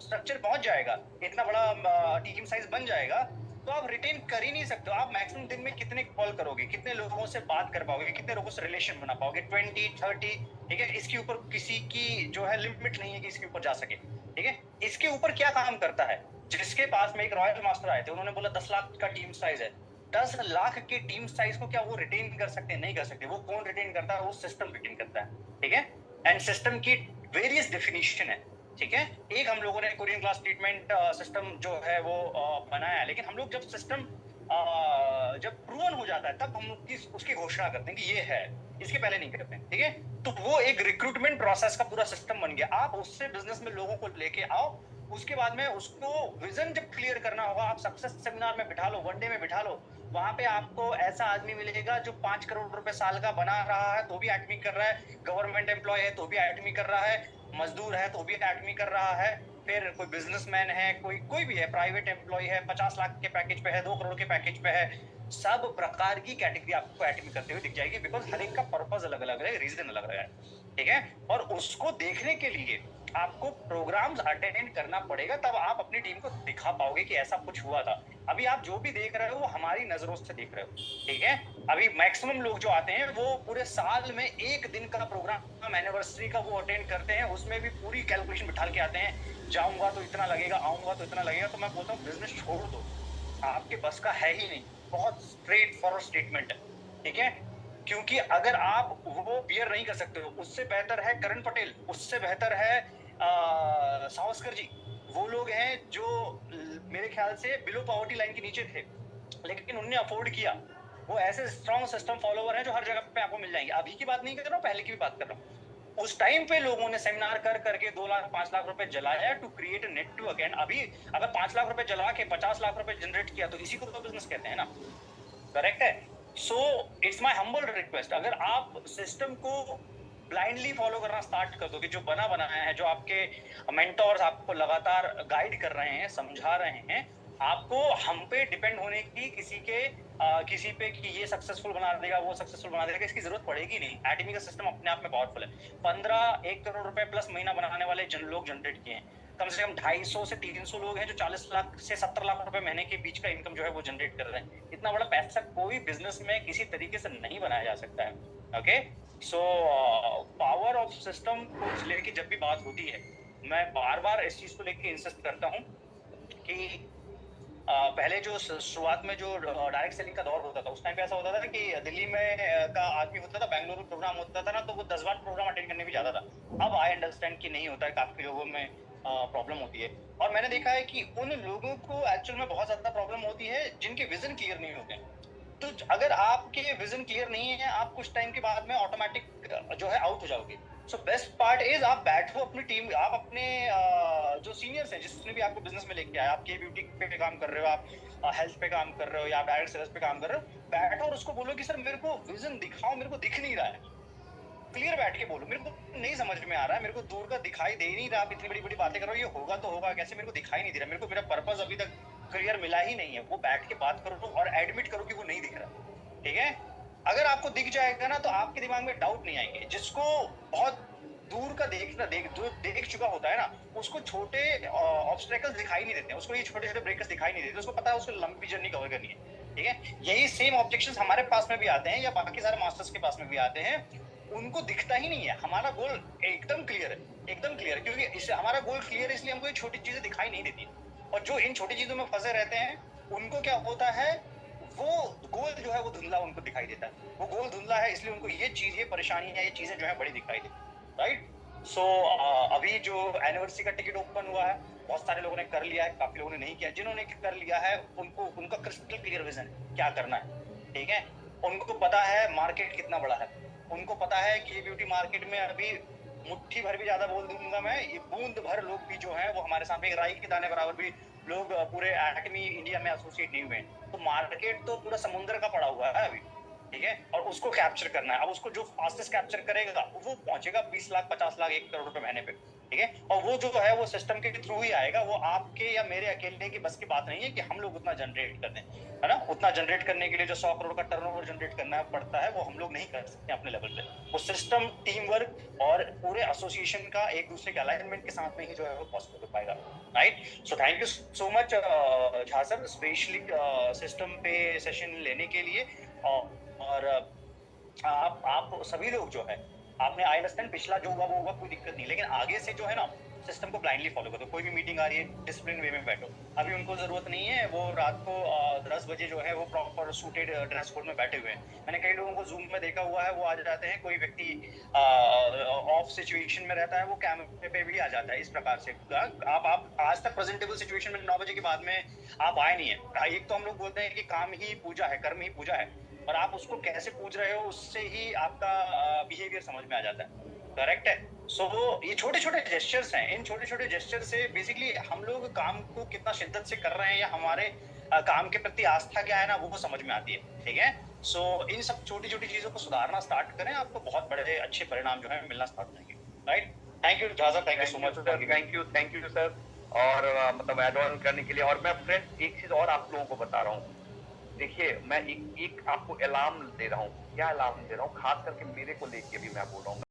स्ट्रक्चर पहुंच जाएगा, इतना बड़ा टीम साइज बन जाएगा, तो आप रिटेन कर ही नहीं सकते। आप मैक्सिमम दिन में कितने कॉल करोगे, कितने लोगों से बात कर पाओगे, कितने लोगों से रिलेशन बना पाओगे, 20, 30, ठीक है। इसके ऊपर किसी की जो है लिमिट नहीं है कि इसके ऊपर जा सके, ठीक है। इसके ऊपर क्या काम करता है, जिसके पास में एक रॉयल मास्टर आए थे, उन्होंने बोला 10 लाख का टीम साइज है, 10 लाख के टीम साइज को क्या वो रिटेन कर सकते हैं? नहीं कर सकते। वो कौन रिटेन करता है? वो सिस्टम रिटेन करता है, ठीक है। एंड सिस्टम की वेरियस डेफिनेशन है, ठीक है। एक हम लोगों ने कोरियन क्लास ट्रीटमेंट सिस्टम जो है वो बनाया है, लेकिन हम लोग जब सिस्टम जब प्रूवन हो जाता है तब हम लोग उसकी घोषणा करते हैं कि ये है, इसके पहले नहीं करते हैं, ठीक है। तो वो एक रिक्रूटमेंट प्रोसेस का पूरा सिस्टम बन गया। आप उससे बिजनेस में लोगों को लेके आओ, उसके बाद में उसको विजन जब क्लियर करना होगा, आप सक्सेस सेमिनार में बिठा लो, वनडे में बिठा लो, वहां पे आपको ऐसा आदमी मिलेगा जो 5 करोड़ रुपए साल का बना रहा है तो भी एटमी कर रहा है, गवर्नमेंट एम्प्लॉय है तो भी एटमी कर रहा है, मजदूर है तो भी एटमी कर रहा है, फिर कोई बिजनेसमैन है, कोई भी है, प्राइवेट एम्प्लॉय है, 50 लाख के पैकेज पे है, 2 करोड़ के पैकेज पे है, सब प्रकार की कैटेगरी आपको एटमी करते हुए दिख जाएगी। बिकॉज हर एक का पर्पज अलग अलग है, रीजन अलग है, ठीक है। और उसको देखने के लिए आपको प्रोग्राम्स अटेंड करना पड़ेगा, तब आप अपनी टीम को दिखा पाओगे कि ऐसा कुछ हुआ था। अभी आप जो भी देख रहे हो वो हमारी नजरों से देख रहे हो, ठीक है। अभी मैक्सिमम लोग जो आते हैं वो पूरे साल में 1 दिन का प्रोग्राम एनिवर्सरी का वो अटेंड करते हैं, उसमें भी पूरी कैलकुलेशन बिठा के आते हैं, जाऊंगा तो इतना लगेगा, आऊंगा तो इतना लगेगा। तो मैं बोलता हूँ बिजनेस छोड़ दो, आपके बस का है ही नहीं। बहुत स्ट्रेट फॉरवर्ड स्टेटमेंट है, ठीक है। क्योंकि अगर आप वो बियर नहीं कर सकते हो, उससे बेहतर है करण पटेल, उससे बेहतर है सावस्कर जी। वो लोग हैं जो मेरे ख्याल से बिलो पॉवर्टी लाइन के नीचे थे, लेकिन उन्होंने अफोर्ड किया। वो ऐसे स्ट्रॉन्ग सिस्टम फॉलोवर हैं जो हर जगह पे आपको मिल जाएंगे। अभी की बात नहीं कर रहा हूँ, पहले की भी बात कर रहा हूँ। उस टाइम पे लोगों ने सेमिनार कर करके 2 लाख 5 लाख रुपए जलाया to create a net to again. अभी अगर 5 लाख रुपए जला के 50 लाख रुपए जनरेट किया तो इसी को तो बिजनेस कहते हैं ना, करेक्ट है। So it's my humble request, अगर आप सिस्टम को ब्लाइंडली फॉलो करना स्टार्ट कर दो कि जो बना बनाया है, जो आपके मेंटोर्स आपको लगातार गाइड कर रहे हैं, समझा रहे हैं, आपको हम पे डिपेंड होने की किसी पे कि ये सक्सेसफुल बना देगा, वो सक्सेसफुल बना देगा, इसकी जरूरत पड़ेगी नहीं। एटमी का सिस्टम अपने आप में पावरफुल है। 1 करोड़ रुपए प्लस महीना बनाने वाले लोग जनरेट किए हैं। कम से कम 250 से 300 लोग हैं जो 40 लाख से 70 लाख रुपए महीने के बीच का इनकम जो है वो जनरेट कर रहे हैं। इतना बड़ा पैसा कोई बिजनेस में किसी तरीके से नहीं बनाया जा सकता है। Okay, so power of system को लेके जब भी बात होती है, मैं बार बार इस चीज को लेके इंसिस्ट करता हूँ कि पहले जो शुरुआत में जो डायरेक्ट सेलिंग का दौर होता था, उस टाइम पे ऐसा होता था कि दिल्ली में का आदमी होता था, बेंगलुरु प्रोग्राम होता था ना, तो वो 10 बार प्रोग्राम अटेंड करने भी जाता था। अब आई अंडरस्टैंड कि नहीं होता है, काफी लोगों में प्रॉब्लम होती है। और मैंने देखा है कि उन लोगों को एक्चुअल में बहुत ज्यादा प्रॉब्लम होती है जिनके विजन क्लियर नहीं होते हैं। तो अगर आपके विजन क्लियर नहीं है, आप कुछ टाइम के बाद में ऑटोमेटिक जो है आउट हो जाओगे। सो बेस्ट पार्ट इज आप बैठो अपनी टीम, आप अपने जो सीनियर्स हैं, जिसने भी आपको बिजनेस में लेके आया, आप के ब्यूटी पे काम कर रहे हो, आप हेल्थ पे काम कर रहे हो, या आप डायरेक्ट सेल्स पे काम कर रहे हो, बैठो और उसको बोलो कि सर मेरे को विजन दिखाओ, मेरे को दिख नहीं रहा है। क्लियर बैठ के बोलो, मेरे को नहीं समझ में आ रहा है, मेरे को दूर का दिखाई दे नहीं रहा, आप इतनी बड़ी बड़ी बातें कर रहे हो, ये होगा तो होगा कैसे, मेरे को दिखाई नहीं दे रहा, मेरे को मेरा पर्पस अभी तक क्लियर मिला ही नहीं है। वो बैठ के बात करो और एडमिट करो कि वो नहीं दिख रहा, ठीक है। अगर आपको दिख जाएगा ना तो आपके दिमाग में डाउट नहीं आएंगे। जिसको बहुत दूर का देख चुका होता है ना, उसको छोटे ऑब्स्टेकल्स दिखाई नहीं देते हैं, उसको ये छोटे छोटे ब्रेकर्स दिखाई नहीं देते, उसको पता है उसको लंबी जर्नी कवर करनी है, ठीक है। यही सेम ऑब्जेक्शंस हमारे पास में भी आते हैं या बाकी सारे मास्टर्स के पास में भी आते हैं, उनको दिखता ही नहीं है। हमारा गोल एकदम क्लियर है, एकदम क्लियर, क्योंकि इससे हमारा गोल क्लियर है, इसलिए हमको ये छोटी चीजें दिखाई नहीं देती। और जो इन छोटी चीजों में फंसे रहते हैं उनको क्या होता है, वो गोल जो है वो धुंधला उनको दिखाई देता है। वो गोल धुंधला है, इसलिए उनको ये चीज, ये परेशानी है, ये चीजें जो है बड़ी दिखाई देती, राइट। सो अभी जो एनिवर्सरी का टिकट ओपन हुआ है, बहुत सारे लोगों ने कर लिया है, काफी लोगों ने नहीं किया। जिन्होंने कर लिया है उनको उनका क्रिस्टल क्लियर विजन क्या करना है, ठीक है। उनको पता है मार्केट कितना बड़ा है, उनको पता है कि ब्यूटी मार्केट में अभी मुट्ठी भर भी ज्यादा बोल दूंगा मैं, ये बूंद भर लोग भी जो है वो हमारे सामने राई के दाने बराबर भी लोग पूरे एटमी इंडिया में एसोसिएट नहीं हुए हैं। तो मार्केट तो पूरा समुद्र का पड़ा हुआ है अभी, ठीक है, और उसको कैप्चर करना है। अब उसको जो फास्टेस्ट कैप्चर करेगा वो पहुंचेगा 20 लाख 50 लाख 1 करोड़ रुपए महीने पे, ठीक है। और वो जो है वो सिस्टम के थ्रू ही आएगा, वो आपके या मेरे अकेले की बस की बात नहीं है कि हम लोग उतना जनरेट कर दें, है ना। उतना जनरेट करने के लिए जो 100 करोड़ का टर्नओवर जनरेट करना पड़ता है वो हम लोग नहीं कर सकते अपने लेवल पे। वो सिस्टम, टीम वर्क और पूरे एसोसिएशन का एक दूसरे के अलाइनमेंट के साथ में ही जो है वो पॉसिबल हो पाएगा, right. So thank you so much Jha sir, specially system पे सेशन लेने के लिए। और आप सभी लोग जो है, आपने आई अंडरस्टैंड पिछला जो हुआ वो हुआ, कोई दिक्कत नहीं, लेकिन आगे से जो है ना सिस्टम को ब्लाइंडली फॉलो करो। कोई भी मीटिंग आ रही है डिसिप्लिन वे में बैठो। अभी उनको जरूरत नहीं है वो रात को 10 बजे जो है वो प्रॉपर सूटेड ड्रेस कोड में बैठे हुए हैं। मैंने कई लोगों को जूम में देखा हुआ है, वो आ जाते हैं, कोई व्यक्ति ऑफ सिचुएशन में रहता है वो कैमरे पे भी आ जाता है। इस प्रकार से आप आज तक प्रेजेंटेबल सिचुएशन में 9 बजे के बाद में आप आए नहीं है। एक तो हम लोग बोलते हैं कि काम ही पूजा है, कर्म ही पूजा है, और आप उसको कैसे पूज रहे हो उससे ही आपका बिहेवियर समझ में आ जाता है, करेक्ट है। सो ये छोटे छोटे जेस्चर्स हैं, इन छोटे छोटे जेस्चर से बेसिकली हम लोग काम को कितना शिद्दत से कर रहे हैं या हमारे काम के प्रति आस्था क्या है ना वो समझ में आती है, ठीक है। सो इन सब छोटी छोटी चीजों को सुधारना स्टार्ट करें, आपको बहुत बड़े अच्छे परिणाम जो है मिलना स्टार्ट होंगे, right. Thank you Jhajha, thank you so much sir, thank you sir. और मतलब एड ऑन करने के लिए। और मैं फ्रेंड्स एक चीज और आप लोगों को बता रहा हूँ, देखिए मैं एक आपको अलार्म दे रहा हूँ। क्या अलार्म दे रहा हूँ, खास करके मेरे को लेके भी मैं बोल रहा हूँ।